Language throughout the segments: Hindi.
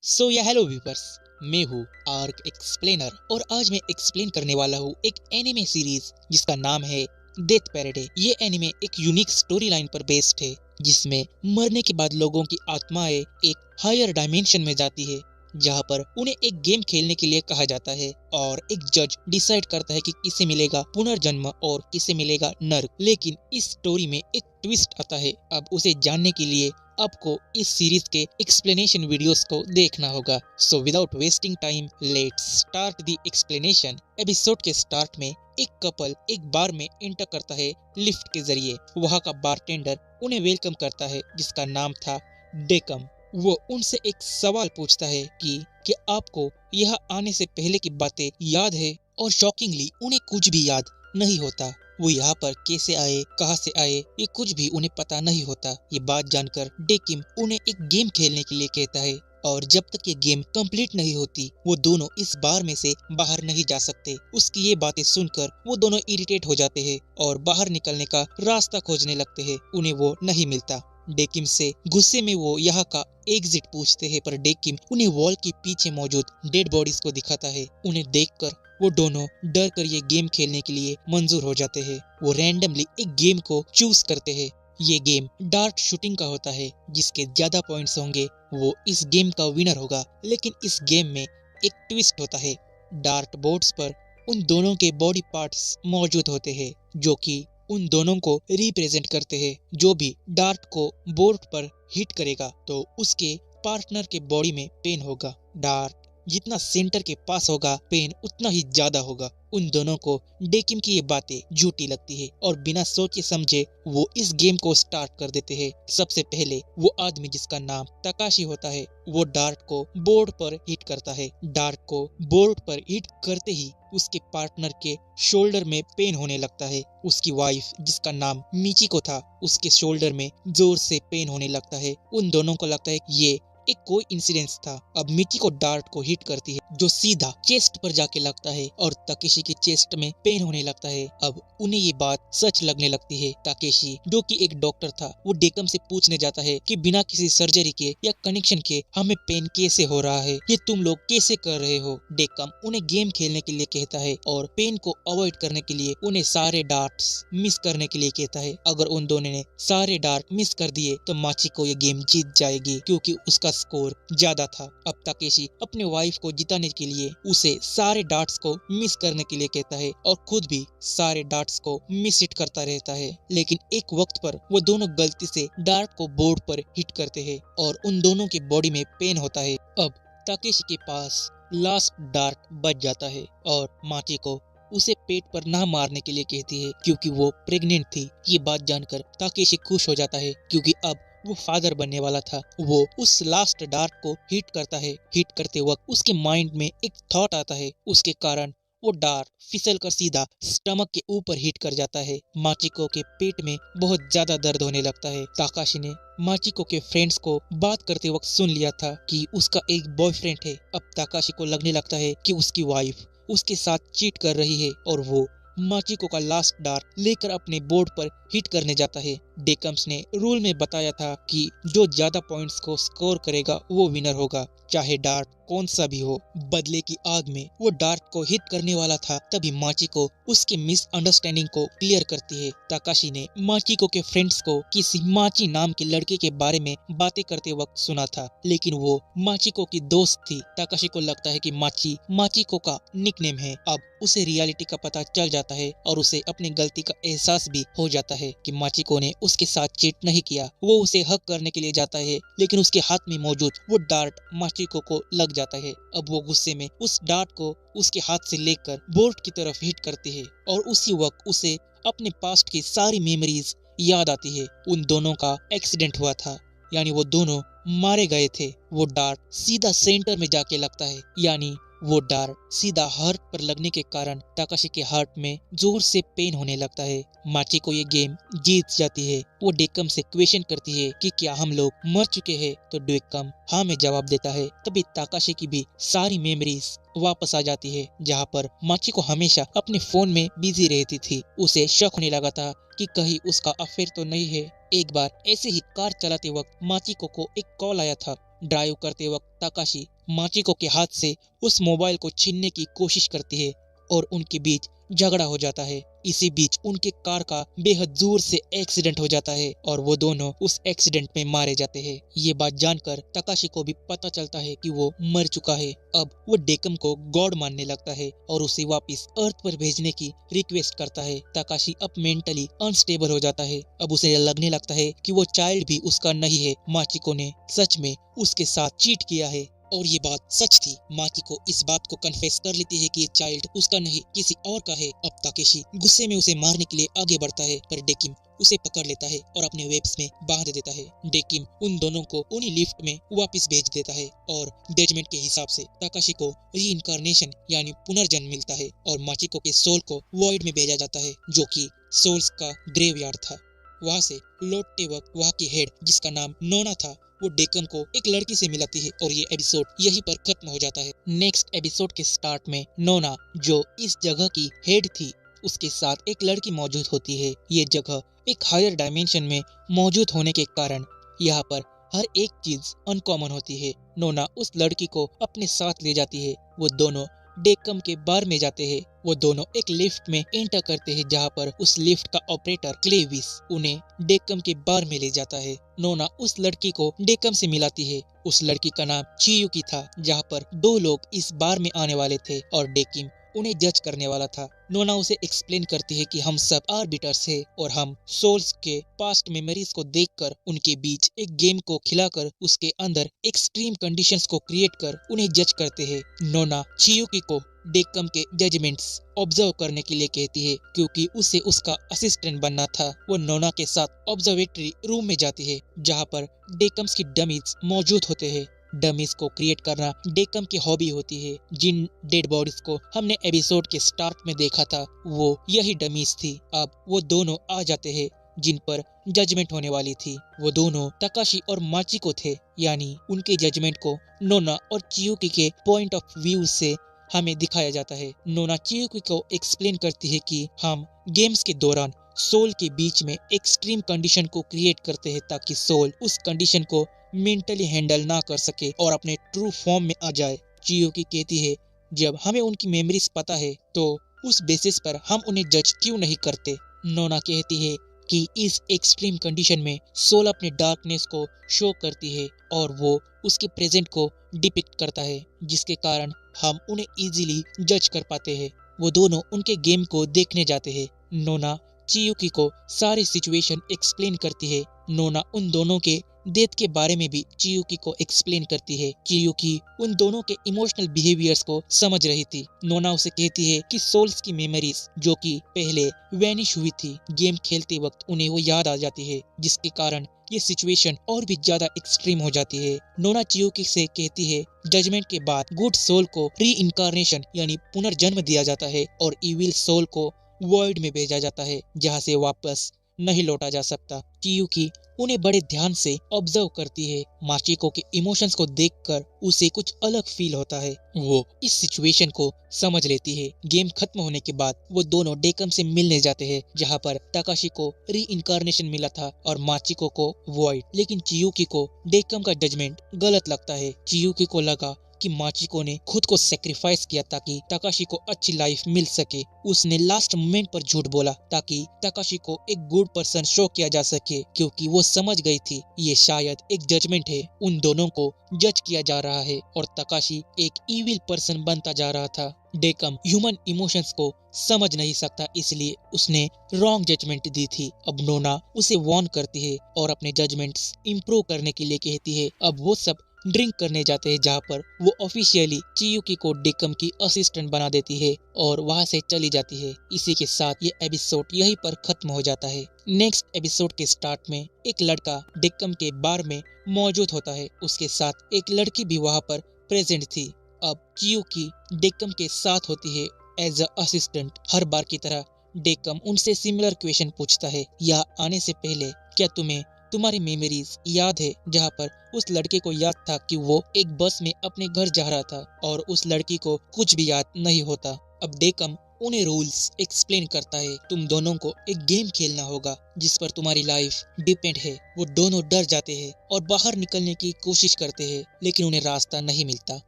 Hello viewers. मैं हूँ आर्क एक्सप्लेनर और आज मैं एक्सप्लेन करने वाला हूँ एक एनिमे सीरीज जिसका नाम है डेथ पैराडे। ये एनिमे एक यूनिक स्टोरी लाइन पर बेस्ड है जिसमें मरने के बाद लोगों की आत्माएं एक हायर डायमेंशन में जाती है जहाँ पर उन्हें एक गेम खेलने के लिए कहा जाता है और एक जज डिसाइड करता है कि किसे मिलेगा पुनर्जन्म और किसे मिलेगा नर्क। लेकिन इस स्टोरी में एक ट्विस्ट आता है। अब उसे जानने के लिए आपको इस सीरीज के एक्सप्लेनेशन वीडियोस को देखना होगा। So without wasting time let's start the explanation. Episode के स्टार्ट में एक कपल एक बार में एंटर करता है लिफ्ट के जरिए। वहाँ का बारटेंडर उन्हें वेलकम करता है जिसका नाम था डेकम। वो उनसे एक सवाल पूछता है कि आपको यहाँ आने से पहले की बातें याद है, और शॉकिंगली उन्हें कुछ भी याद नहीं होता। वो यहाँ पर कैसे आए, कहाँ से आए, ये कुछ भी उन्हें पता नहीं होता। ये बात जानकर डेकिम उन्हें एक गेम खेलने के लिए कहता है और जब तक ये गेम कंप्लीट नहीं होती वो दोनों इस बार में से बाहर नहीं जा सकते। उसकी ये बातें सुनकर वो दोनों इरिटेट हो जाते हैं और बाहर निकलने का रास्ता खोजने लगते हैं। उन्हें वो नहीं मिलता। डेकिम से गुस्से में वो यहाँ का एग्जिट पूछते हैं, पर डेकिम उन्हें वॉल के पीछे मौजूद डेड बॉडीज को दिखाता है। उन्हें देखकर वो दोनों डर कर ये गेम खेलने के लिए मंजूर हो जाते हैं। वो रैंडमली एक गेम को चूज करते हैं। ये गेम डार्ट शूटिंग का होता है। जिसके ज्यादा पॉइंट्स होंगे वो इस गेम का विनर होगा। लेकिन इस गेम में एक ट्विस्ट होता है। डार्ट बोर्ड्स पर उन दोनों के बॉडी पार्ट्स मौजूद होते हैं जो कि उन दोनों को रिप्रेजेंट करते हैं। जो भी डार्ट को बोर्ड पर हिट करेगा तो उसके पार्टनर के बॉडी में पेन होगा। डार्ट जितना सेंटर के पास होगा पेन उतना ही ज्यादा होगा। उन दोनों को डेकिम की ये बातें झूठी लगती है और बिना सोचे समझे वो इस गेम को स्टार्ट कर देते हैं। सबसे पहले वो आदमी जिसका नाम तकाशी होता है वो डार्ट को बोर्ड पर हिट करता है। डार्ट को बोर्ड पर हिट करते ही उसके पार्टनर के शोल्डर में पेन होने लगता है। उसकी वाइफ जिसका नाम मिचिको था उसके शोल्डर में जोर से पेन होने लगता है। उन दोनों को लगता है ये एक कोई इंसिडेंस था। अब मिचिको डार्ट को हिट करती है जो सीधा चेस्ट पर जाके लगता है और ताकेशी की चेस्ट में पेन होने लगता है। अब उन्हें ये बात सच लगने लगती है। ताकेशी जो कि एक डॉक्टर था वो डेकम से पूछने जाता है कि बिना किसी सर्जरी के या कनेक्शन के हमें पेन कैसे हो रहा है, ये तुम लोग कैसे कर रहे हो। डेकम उन्हें गेम खेलने के लिए कहता है और पेन को अवॉइड करने के लिए उन्हें सारे डार्ट्स मिस करने के लिए कहता है। अगर उन दोनों ने सारे डार्ट मिस कर दिए तो माचिको ये गेम जीत जाएगी क्योंकि उसका स्कोर ज्यादा था। अब ताकेशी अपने वाइफ को जिताने के लिए उसे सारे डार्ट्स को मिस करने के लिए कहता है और खुद भी सारे डार्ट्स को मिस हिट करता रहता है। लेकिन एक वक्त पर वो दोनों गलती से डार्ट को बोर्ड पर हिट करते हैं और उन दोनों की बॉडी में पेन होता है। अब ताकेशी के पास लास्ट डार्ट बच जाता है और माचिको उसे पेट पर ना मारने के लिए कहती है क्योंकि वो प्रेग्नेंट थी। ये बात जानकर ताकेशी खुश हो जाता है क्योंकि अब वो फादर बनने वाला था। वो उस लास्ट डार्ट को हिट करता है। हिट करते वक्त उसके माइंड में एक थॉट आता है। उसके कारण वो डार्ट फिसल कर सीधा स्टमक के ऊपर हिट कर जाता है। माचिको के पेट में बहुत ज्यादा दर्द होने लगता है। ताकाशी ने माचिको के फ्रेंड्स को बात करते वक्त सुन लिया था कि उसका एक बॉयफ्रेंड है। अब ताकाशी को लगने लगता है कि उसकी वाइफ उसके साथ चीट कर रही है और वो माचिको का लास्ट डार्ट लेकर अपने बोर्ड पर हिट करने जाता है। डेकम्स ने रूल में बताया था कि जो ज्यादा पॉइंट्स को स्कोर करेगा वो विनर होगा, चाहे डार्ट कौन सा भी हो। बदले की आग में वो डार्ट को हिट करने वाला था तभी माचिको उसकी मिसअंडरस्टैंडिंग को क्लियर करती है। ताकाशी ने माचिको के फ्रेंड्स को किसी माची नाम के लड़के के बारे में बातें करते वक्त सुना था, लेकिन वो माचिको की दोस्त थी। ताकाशी को लगता है कि माची माचिको का निकनेम है। अब उसे रियलिटी का पता चल जाता है और उसे अपनी गलती का एहसास भी हो जाता है कि माचिको ने उसके साथ चीट नहीं किया। वो उसे हक करने के लिए जाता है लेकिन उसके हाथ में मौजूद वो डार्ट माचिको को लग जाता है। अब वो गुस्से में उस डार्ट को उसके हाथ से लेकर बोर्ड की तरफ हिट करती है और उसी वक्त उसे अपने पास्ट की सारी मेमोरीज याद आती है। उन दोनों का एक्सीडेंट हुआ था, यानी वो दोनों मारे गए थे। वो डार्ट सीधा सेंटर में जाके लगता है, यानी वो डार्ट सीधा हार्ट पर लगने के कारण ताकाशी के हार्ट में जोर से पेन होने लगता है। माचिको ये गेम जीत जाती है। वो डेकम से क्वेश्चन करती है कि क्या हम लोग मर चुके हैं, तो डेकम हाँ में जवाब देता है। तभी ताकाशी की भी सारी मेमोरीज वापस आ जाती है, जहाँ पर माचिको हमेशा अपने फोन में बिजी रहती थी। उसे शक होने लगा था कि कहीं उसका अफेयर तो नहीं है। एक बार ऐसे ही कार चलाते वक्त माचिको को एक कॉल आया था। ड्राइव करते वक्त ताकाशी माचिको के हाथ से उस मोबाइल को छीनने की कोशिश करती है और उनके बीच झगड़ा हो जाता है। इसी बीच उनके कार का बेहद जोर से एक्सीडेंट हो जाता है और वो दोनों उस एक्सीडेंट में मारे जाते हैं। ये बात जानकर ताकाशी को भी पता चलता है कि वो मर चुका है। अब वो डेकम को गॉड मानने लगता है और उसे वापस अर्थ पर भेजने की रिक्वेस्ट करता है। ताकाशी अब मेंटली अनस्टेबल हो जाता है। अब उसे लगने लगता है कि वो चाइल्ड भी उसका नहीं है। माचिको ने सच में उसके साथ चीट किया है और ये बात सच थी। माचिको इस बात को कन्फेस कर लेती है कि ये चाइल्ड उसका नहीं किसी और का है। अब ताकेशी गुस्से में उसे मारने के लिए आगे बढ़ता है पर डेकिम उसे पकड़ लेता है और अपने वेब्स में बांध देता है। डेकिम उन दोनों को उन्हीं लिफ्ट में वापस भेज देता है और जजमेंट के हिसाब से ताकाशी को रीइंकार्नेशन यानी पुनर्जन्म मिलता है और माचिको के सोल को वॉइड में भेजा जाता है जो कि सोल्स का ग्रेवयार्ड था। वहाँ से लौटते वक्त वहाँ की हेड जिसका नाम नोना था वो डेकम को एक लड़की से मिलाती है और ये एपिसोड यहीं पर खत्म हो जाता है। नेक्स्ट एपिसोड के स्टार्ट में नोना जो इस जगह की हेड थी उसके साथ एक लड़की मौजूद होती है। ये जगह एक हायर डायमेंशन में मौजूद होने के कारण यहाँ पर हर एक चीज अनकॉमन होती है। नोना उस लड़की को अपने साथ ले जाती है। वो दोनों डेकम के बार में जाते हैं। वो दोनों एक लिफ्ट में एंटर करते हैं जहाँ पर उस लिफ्ट का ऑपरेटर क्लेविस उन्हें डेकम के बार में ले जाता है। नोना उस लड़की को डेकम से मिलाती है। उस लड़की का नाम चियुकी था जहाँ पर दो लोग इस बार में आने वाले थे और डेकिम उन्हें जज करने वाला था। नोना उसे एक्सप्लेन करती है कि हम सब आर्बिटर्स हैं और हम सोल्स के पास्ट मेमोरीज को देखकर उनके बीच एक गेम को खिलाकर उसके अंदर एक्सट्रीम कंडीशंस को क्रिएट कर उन्हें जज करते हैं। नोना चियुकी को डेकम के जजमेंट्स ऑब्जर्व करने के लिए कहती है क्योंकि उसे उसका असिस्टेंट बनना था। वो नोना के साथ ऑब्जर्वेटरी रूम में जाती है जहाँ पर डेकम्स की डमीज मौजूद होते हैं। डमीज को क्रिएट करना डेकम की हॉबी होती है। जिन डेड बॉडीज को हमने एपिसोड के स्टार्ट में देखा था वो यही डमीज थी। अब वो दोनों आ जाते हैं जिन पर जजमेंट होने वाली थी। वो दोनों ताकाशी और माचिको थे यानी उनके जजमेंट को नोना और चियुकी के पॉइंट ऑफ व्यू से हमें दिखाया जाता है। नोना चियुकी को एक्सप्लेन करती है कि हम गेम्स के दौरान सोल के बीच में एक्सट्रीम कंडीशन को क्रिएट करते हैं ताकि सोल उस कंडीशन को मेंटली हैंडल ना कर सके और अपने ट्रू फॉर्म में आ जाए। चियुकी कहती है जब हमें उनकी मेमोरीज पता है तो उस बेसिस पर हम उन्हें जज क्यों नहीं करते। नोना कहती है कि इस एक्सट्रीम कंडीशन में सोल अपने डार्कनेस को शो करती है और वो उसके प्रेजेंट को डिपिक्ट करता है जिसके कारण हम उन्हें इजीली जज कर पाते हैं। वो दोनों उनके गेम को देखने जाते हैं। नोना चियुकी को सारी सिचुएशन एक्सप्लेन करती है। नोना उन दोनों के डेथ के बारे में भी चियुकी को एक्सप्लेन करती है। चियुकी उन दोनों के इमोशनल बिहेवियर्स को समझ रही थी। नोना उसे कहती है कि सोल्स की मेमोरीज जो कि पहले वैनिश हुई थी गेम खेलते वक्त उन्हें वो याद आ जाती है जिसके कारण ये सिचुएशन और भी ज्यादा एक्सट्रीम हो जाती है। नोना चियुकी से कहती है जजमेंट के बाद गुड सोल को री इनकारनेशन यानी पुनर्जन्म दिया जाता है और इविल सोल को वॉइड में भेजा जाता है जहाँ से वापस नहीं लौटा जा सकता। चियुकी उन्हें बड़े ध्यान से ऑब्जर्व करती है। माचिको के इमोशंस को देखकर उसे कुछ अलग फील होता है। वो इस सिचुएशन को समझ लेती है। गेम खत्म होने के बाद वो दोनों डेकम से मिलने जाते हैं जहाँ पर ताकाशी को री इनकारनेशन मिला था और माचिको को वॉइड। लेकिन चियुकी को डेकम का जजमेंट गलत लगता है। चियुकी को लगा कि माचिको ने खुद को सेक्रीफाइस किया ताकि ताकाशी को अच्छी लाइफ मिल सके। उसने लास्ट मोमेंट पर झूठ बोला ताकि ताकाशी को एक गुड पर्सन शो किया जा सके क्योंकि वो समझ गई थी ये शायद एक जजमेंट है। उन दोनों को जज किया जा रहा है और ताकाशी एक इविल पर्सन बनता जा रहा था। डेकम ह्यूमन इमोशंस को समझ नहीं सकता इसलिए उसने रॉन्ग जजमेंट दी थी। अब नोना उसे वार्न करती है और अपने जजमेंट्स इम्प्रूव करने के लिए कहती है। अब वो सब ड्रिंक करने जाते हैं जहाँ पर वो ऑफिशियली चियुकी को डेकम की असिस्टेंट बना देती है और वहाँ से चली जाती है। इसी के साथ ये एपिसोड यहीं पर खत्म हो जाता है। नेक्स्ट एपिसोड के स्टार्ट में एक लड़का डेकम के बार में मौजूद होता है। उसके साथ एक लड़की भी वहाँ पर प्रेजेंट थी। अब चियुकी डेकम के साथ होती है एज अ असिस्टेंट। हर बार की तरह डेकम उनसे सिमिलर क्वेश्चन पूछता है। या आने से पहले क्या तुम्हें तुम्हारी मेमोरीज याद है जहाँ पर उस लड़के को याद था कि वो एक बस में अपने घर जा रहा था और उस लड़की को कुछ भी याद नहीं होता। अब डेकम उन्हें रूल्स एक्सप्लेन करता है। तुम दोनों को एक गेम खेलना होगा जिस पर तुम्हारी लाइफ डिपेंड है। वो दोनों डर जाते हैं और बाहर निकलने की कोशिश करते हैं, लेकिन उन्हें रास्ता नहीं मिलता।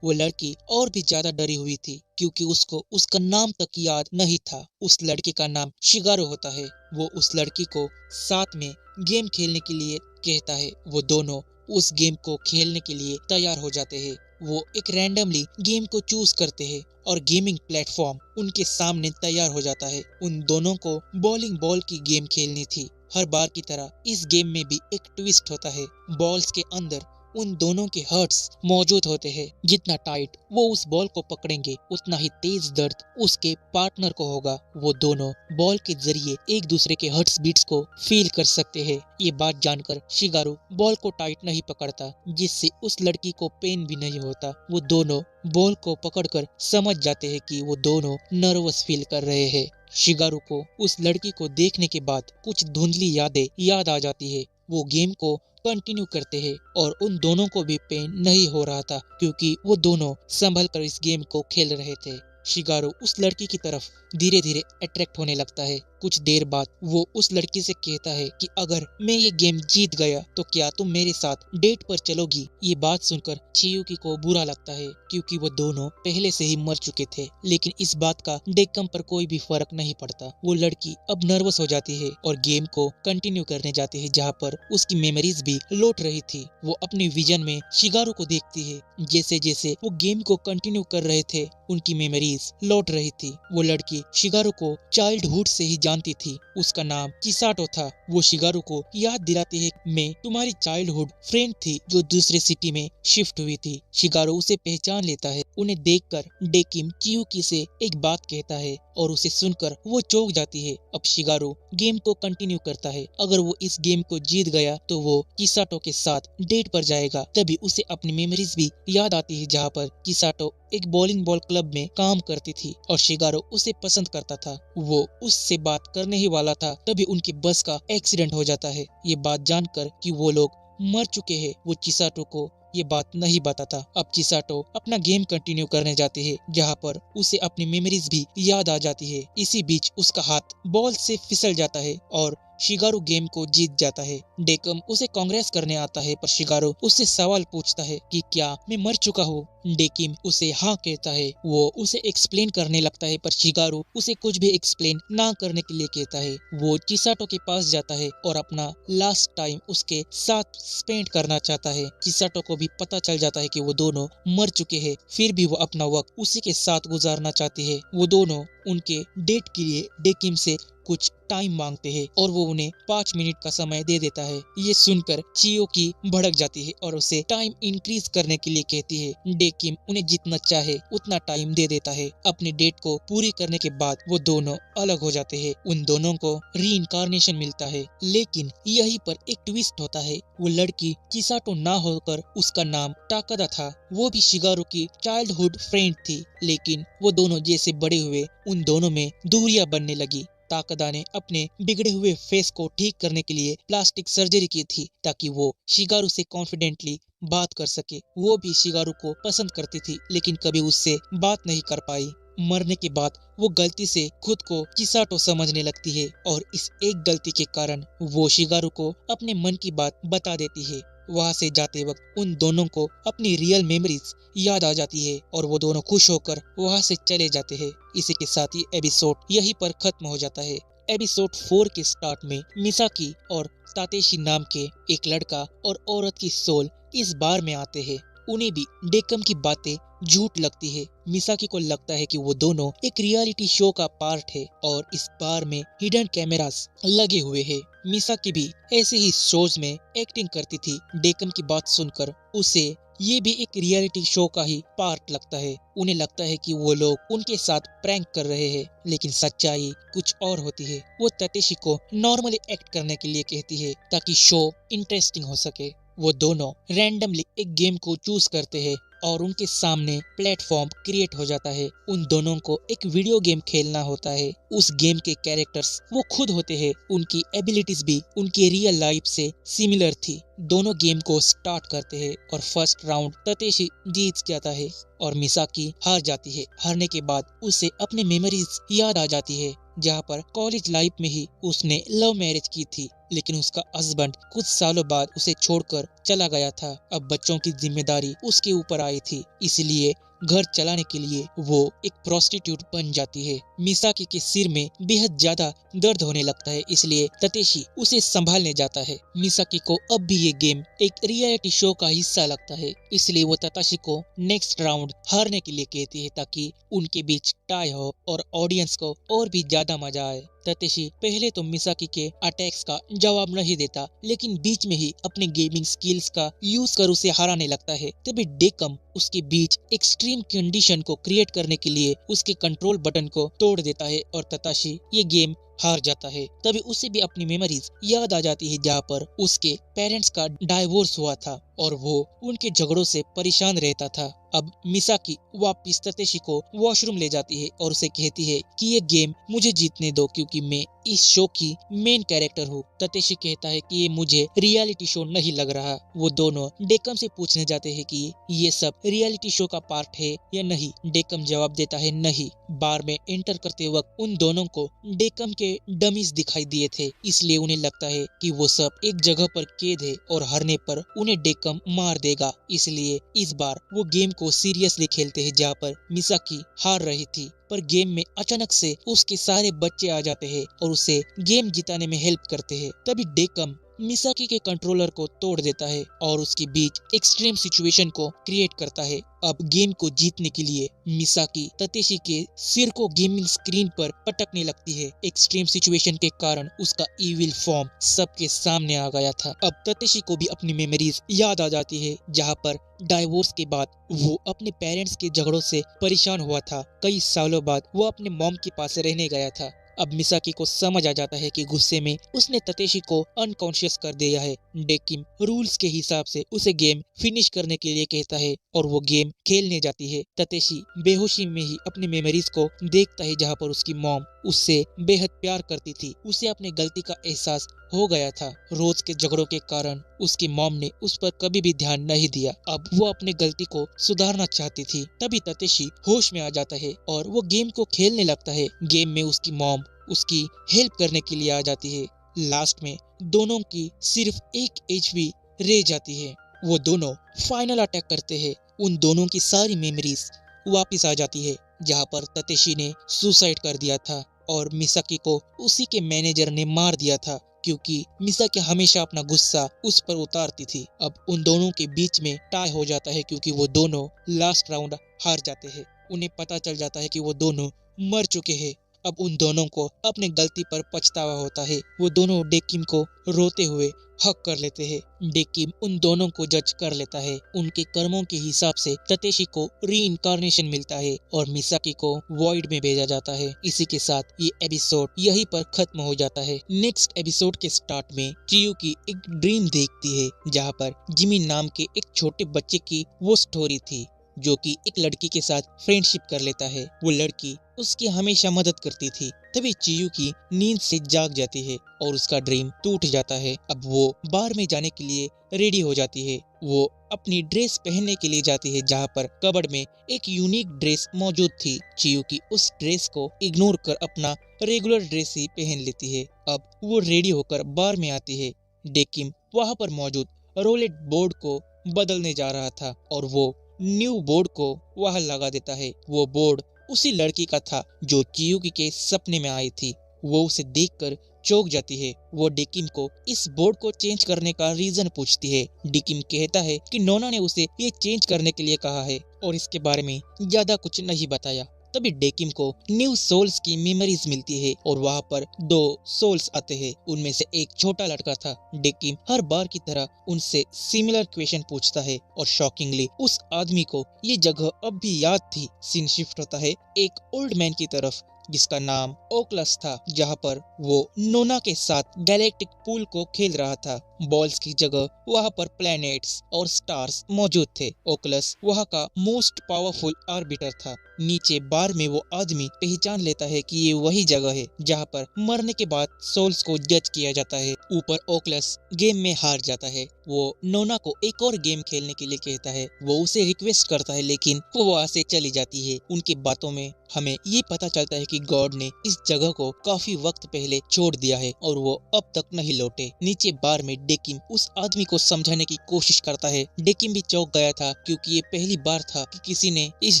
वो लड़की और भी ज्यादा डरी हुई थी क्योंकि उसको उसका नाम तक याद नहीं था। उस लड़के का नाम शिगारो होता है। वो उस लड़की को साथ में गेम खेलने के लिए कहता है। वो दोनों उस गेम को खेलने के लिए तैयार हो जाते हैं। वो एक रैंडमली गेम को चूज करते हैं और गेमिंग प्लेटफॉर्म उनके सामने तैयार हो जाता है। उन दोनों को बॉलिंग बॉल की गेम खेलनी थी। हर बार की तरह इस गेम में भी एक ट्विस्ट होता है। बॉल्स के अंदर उन दोनों के हर्ट्स मौजूद होते हैं। जितना टाइट वो उस बॉल को पकड़ेंगे उतना ही तेज दर्द उसके पार्टनर को होगा। वो दोनों बॉल के जरिए एक दूसरे के हर्ट्स बीट्स को फील कर सकते हैं। ये बात जानकर शिगारू बॉल को टाइट नहीं पकड़ता, जिससे उस लड़की को पेन भी नहीं होता। वो दोनों बॉल को पकड़कर समझ जाते हैं कि वो दोनों नर्वस फील कर रहे हैं। शिगारू को उस लड़की को देखने के बाद कुछ धुंधली यादें याद आ जाती है। वो गेम को कंटिन्यू करते हैं और उन दोनों को भी पेन नहीं हो रहा था क्योंकि वो दोनों संभल कर इस गेम को खेल रहे थे। शिगारो उस लड़की की तरफ धीरे धीरे अट्रैक्ट होने लगता है। कुछ देर बाद वो उस लड़की से कहता है कि अगर मैं ये गेम जीत गया तो क्या तुम मेरे साथ डेट पर चलोगी। ये बात सुनकर चियुकी को बुरा लगता है क्योंकि वो दोनों पहले से ही मर चुके थे, लेकिन इस बात का डेकम पर कोई भी फर्क नहीं पड़ता। वो लड़की अब नर्वस हो जाती है और गेम को कंटिन्यू करने जाती है जहाँ पर उसकी मेमोरीज भी लौट रही थी। वो अपने विजन में शिगारो को देखती है। जैसे जैसे वो गेम को कंटिन्यू कर रहे थे उनकी मेमोरीज लौट रही थी। वो लड़की शिगारो को चाइल्डहुड से ही जानती थी। उसका नाम चिसाटो था। वो शिगारो को याद दिलाती है, मैं तुम्हारी चाइल्डहुड फ्रेंड थी जो दूसरे सिटी में शिफ्ट हुई थी। शिगारो उसे पहचान लेता है। उन्हें देखकर डेकिम चियुकी से एक बात कहता है और उसे सुनकर वो चौंक जाती है। अब शिगारो गेम को कंटिन्यू करता है। अगर वो इस गेम को जीत गया तो वो चिसाटो के साथ डेट पर जाएगा। तभी उसे अपनी मेमोरीज भी याद आती है जहाँ पर चिसाटो एक बॉलिंग बॉल क्लब में काम करती थी और शिगारो उसे पसंद करता था। वो उससे बात करने ही वाला था तभी उनकी बस का एक्सीडेंट हो जाता है। ये बात जानकर कि वो लोग मर चुके हैं वो चिसाटो को ये बात नहीं बताता। अब चिसाटो अपना गेम कंटिन्यू करने जाती है जहाँ पर उसे अपनी मेमोरीज भी याद आ जाती है। इसी बीच उसका हाथ बॉल से फिसल जाता है और शिगारो गेम को जीत जाता है। डेकम उसे कांग्रेस करने आता है पर शिगारो उससे सवाल पूछता है कि क्या मैं मर चुका हूँ। डेकिम उसे हाँ कहता है। वो उसे एक्सप्लेन करने लगता है पर शिगारो उसे कुछ भी एक्सप्लेन ना करने के लिए कहता है। वो चिसाटो के पास जाता है और अपना लास्ट टाइम उसके साथ स्पेंड करना चाहता है। चिसाटो को भी पता चल जाता है कि वो दोनों मर चुके हैं, फिर भी वो अपना वक्त उसी के साथ गुजारना चाहती है। वो दोनों उनके डेट के लिए डेकिम से कुछ टाइम मांगते हैं और वो उन्हें 5 मिनट का समय दे देता है। ये सुनकर चियुकी भड़क जाती है और उसे टाइम इंक्रीज करने के लिए कहती है। डेकिम उन्हें जितना चाहे उतना टाइम दे देता है। अपनी डेट को पूरी करने के बाद वो दोनों अलग हो जाते हैं। उन दोनों को रीइंकार्नेशन मिलता है, लेकिन यहीं पर एक ट्विस्ट होता है। वो लड़की चिसाटो ना होकर उसका नाम टाकादा था। वो भी शिगारो की चाइल्डहुड फ्रेंड थी, लेकिन वो दोनों जैसे बड़े हुए उन दोनों में दूरियां बनने लगी। ताकदा ने अपने बिगड़े हुए फेस को ठीक करने के लिए प्लास्टिक सर्जरी की थी ताकि वो शिगारू से कॉन्फिडेंटली बात कर सके। वो भी शिगारू को पसंद करती थी लेकिन कभी उससे बात नहीं कर पाई। मरने के बाद वो गलती से खुद को चिसाटो समझने लगती है और इस एक गलती के कारण वो शिगारू को अपने मन की बात बता देती है। वहाँ से जाते वक्त उन दोनों को अपनी रियल मेमोरीज याद आ जाती है और वो दोनों खुश होकर वहाँ से चले जाते हैं। इसी के साथ ही एपिसोड यहीं पर खत्म हो जाता है। एपिसोड 4 के स्टार्ट में मिसाकी और तातेशी नाम के एक लड़का और औरत की सोल इस बार में आते हैं। उन्हें भी डेकम की बातें झूठ लगती है। मिसाकी को लगता है कि वो दोनों एक रियलिटी शो का पार्ट है और इस बार में हिडन कैमरास लगे हुए हैं। मिसाकी भी ऐसे ही शोज में एक्टिंग करती थी। डेकम की बात सुनकर उसे ये भी एक रियलिटी शो का ही पार्ट लगता है। उन्हें लगता है कि वो लोग उनके साथ प्रैंक कर रहे हैं, लेकिन सच्चाई कुछ और होती है। वो ततेशी को नॉर्मली एक्ट करने के लिए कहती है ताकि शो इंटरेस्टिंग हो सके। वो दोनों रैंडमली एक गेम को चूज करते हैं और उनके सामने प्लेटफॉर्म क्रिएट हो जाता है। उन दोनों को एक वीडियो गेम खेलना होता है। उस गेम के कैरेक्टर्स वो खुद होते हैं। उनकी एबिलिटीज भी उनके रियल लाइफ से सिमिलर थी। दोनों गेम को स्टार्ट करते हैं और फर्स्ट राउंड ततेशी जीत जाता है और मिसाकी हार जाती है। हारने के बाद उसे अपने मेमोरीज याद आ जाती है, जहाँ पर कॉलेज लाइफ में ही उसने लव मैरिज की थी, लेकिन उसका हस्बैंड कुछ सालों बाद उसे छोड़कर चला गया था। अब बच्चों की जिम्मेदारी उसके ऊपर आई थी, इसलिए घर चलाने के लिए वो एक प्रोस्टिट्यूट बन जाती है। मिसाकी के सिर में बेहद ज्यादा दर्द होने लगता है, इसलिए ततेशी उसे संभालने जाता है। मिसाकी को अब भी ये गेम एक रियलिटी शो का हिस्सा लगता है, इसलिए वो तताशी को नेक्स्ट राउंड हारने के लिए कहती है ताकि उनके बीच टाई हो और ऑडियंस को और भी ज्यादा मजा आए। ततेशी पहले तो मिसाकी के अटैक्स का जवाब नहीं देता, लेकिन बीच में ही अपने गेमिंग स्किल्स का यूज कर उसे हराने लगता है। तभी डेकम उसके बीच एक्सट्रीम कंडीशन को क्रिएट करने के लिए उसके कंट्रोल बटन को तोड़ देता है और तताशी ये गेम हार जाता है। तभी उसे भी अपनी मेमोरीज याद आ जाती है, जहाँ पर उसके पेरेंट्स का डाइवोर्स हुआ था और वो उनके झगड़ों से परेशान रहता था। अब मिसाकी वापिस ततेशी को वॉशरूम ले जाती है और उसे कहती है कि ये गेम मुझे जीतने दो, क्योंकि मैं इस शो की मेन कैरेक्टर हूँ। ततेशी कहता है कि ये मुझे रियलिटी शो नहीं लग रहा। वो दोनों डेकम से पूछने जाते हैं कि ये सब रियलिटी शो का पार्ट है या नहीं। डेकम जवाब देता है नहीं। बार में एंटर करते वक्त उन दोनों को डेकम के डमीज दिखाई दिए थे, इसलिए उन्हें लगता है कि वो सब एक जगह पर कैद है और हारने पर उन्हें डेकम मार देगा। इसलिए इस बार वो गेम को सीरियसली खेलते हैं, जहाँ पर मिसाकी हार रही थी। पर गेम में अचानक से उसके सारे बच्चे आ जाते हैं और उसे गेम जिताने में हेल्प करते हैं। तभी डेकम मिसाकी के कंट्रोलर को तोड़ देता है और उसके बीच एक्सट्रीम सिचुएशन को क्रिएट करता है। अब गेम को जीतने के लिए मिसाकी ततेशी के सिर को गेमिंग स्क्रीन पर पटकने लगती है। एक्सट्रीम सिचुएशन के कारण उसका इविल फॉर्म सबके सामने आ गया था। अब ततेशी को भी अपनी मेमोरीज याद आ जाती है, जहाँ पर डाइवोर्स के बाद वो अपने पेरेंट्स के झगड़ों से परेशान हुआ था। कई सालों बाद वो अपने मॉम के पास रहने गया था। अब मिसाकी को समझ आ जाता है कि गुस्से में उसने ततेशी को अनकॉन्शियस कर दिया है। डेकिम रूल्स के हिसाब से उसे गेम फिनिश करने के लिए कहता है और वो गेम खेलने जाती है। ततेशी बेहोशी में ही अपनी मेमोरीज को देखता है, जहाँ पर उसकी मॉम उससे बेहद प्यार करती थी। उसे अपनी गलती का एहसास हो गया था। रोज के झगड़ों के कारण उसकी मॉम ने उस पर कभी भी ध्यान नहीं दिया। अब वो अपनी गलती को सुधारना चाहती थी। तभी ततेशी होश में आ जाता है और वो गेम को खेलने लगता है। गेम में उसकी मॉम उसकी हेल्प करने के लिए आ जाती है। लास्ट में दोनों की सिर्फ एक एचपी रह जाती है। वो दोनों फाइनल अटैक करते हैं। उन दोनों की सारी मेमोरीज वापिस आ जाती है, जहाँ पर ततेशी ने सुसाइड कर दिया था और मिसाकी को उसी के मैनेजर ने मार दिया था, क्योंकि मिसाकी हमेशा अपना गुस्सा उस पर उतारती थी। अब उन दोनों के बीच में टाई हो जाता है, क्योंकि वो दोनों लास्ट राउंड हार जाते हैं। उन्हें पता चल जाता है कि वो दोनों मर चुके हैं। अब उन दोनों को अपने गलती पर पछतावा होता है। वो दोनों डेकिम को रोते हुए हक कर लेते हैं। डेकिम उन दोनों को जज कर लेता है। उनके कर्मों के हिसाब से ततेशी को री इनकारनेशन मिलता है और मिसाकी को वॉइड में भेजा जाता है। इसी के साथ ये एपिसोड यहीं पर खत्म हो जाता है। नेक्स्ट एपिसोड के स्टार्ट में चियुकी एक ड्रीम देखती है, जहाँ पर जिमी नाम के एक छोटे बच्चे की वो स्टोरी थी, जो कि एक लड़की के साथ फ्रेंडशिप कर लेता है। वो लड़की उसकी हमेशा मदद करती थी। तभी चियुकी नींद से जाग जाती है और उसका ड्रीम टूट जाता है। अब वो बार में जाने के लिए रेडी हो जाती है। वो अपनी ड्रेस पहनने के लिए जाती है, जहाँ पर कबर्ड में एक यूनिक ड्रेस मौजूद थी। चियुकी उस ड्रेस को इग्नोर कर अपना रेगुलर ड्रेस ही पहन लेती है। अब वो रेडी होकर बार में आती है। डेकिम वहाँ पर मौजूद रोलेट बोर्ड को बदलने जा रहा था और वो न्यू बोर्ड को वहां लगा देता है। वो बोर्ड उसी लड़की का था जो चियुकी के सपने में आई थी। वो उसे देखकर चौंक जाती है। वो डेकिम को इस बोर्ड को चेंज करने का रीजन पूछती है। डेकिम कहता है कि नोना ने उसे ये चेंज करने के लिए कहा है और इसके बारे में ज्यादा कुछ नहीं बताया। तभी डेकिम को न्यू सोल्स की मेमोरीज मिलती है और वहाँ पर 2 सोल्स आते हैं। उनमें से एक छोटा लड़का था। डेकिम हर बार की तरह उनसे सिमिलर क्वेश्चन पूछता है और शॉकिंगली उस आदमी को ये जगह अब भी याद थी। सीन शिफ्ट होता है एक ओल्ड मैन की तरफ, जिसका नाम ओकलस था, जहाँ पर वो नोना के साथ गैलेक्टिक पूल को खेल रहा था। बॉल्स की जगह वहाँ पर प्लैनेट्स और स्टार्स मौजूद थे। ओकुलस वहाँ का मोस्ट पावरफुल आर्बिटर था। नीचे बार में वो आदमी पहचान लेता है कि ये वही जगह है जहाँ पर मरने के बाद सोल्स को जज किया जाता है। ऊपर ओकुलस गेम में हार जाता है। वो नोना को एक और गेम खेलने के लिए कहता है। वो उसे रिक्वेस्ट करता है लेकिन वो वहाँ से चली जाती है। उनकी बातों में हमें ये पता चलता है कि गॉड ने इस जगह को काफी वक्त पहले छोड़ दिया है और वो अब तक नहीं लौटे। नीचे बार में डेकिम उस आदमी को समझाने की कोशिश करता है। डेकिम भी चौंक गया था क्योंकि ये पहली बार था कि किसी ने इस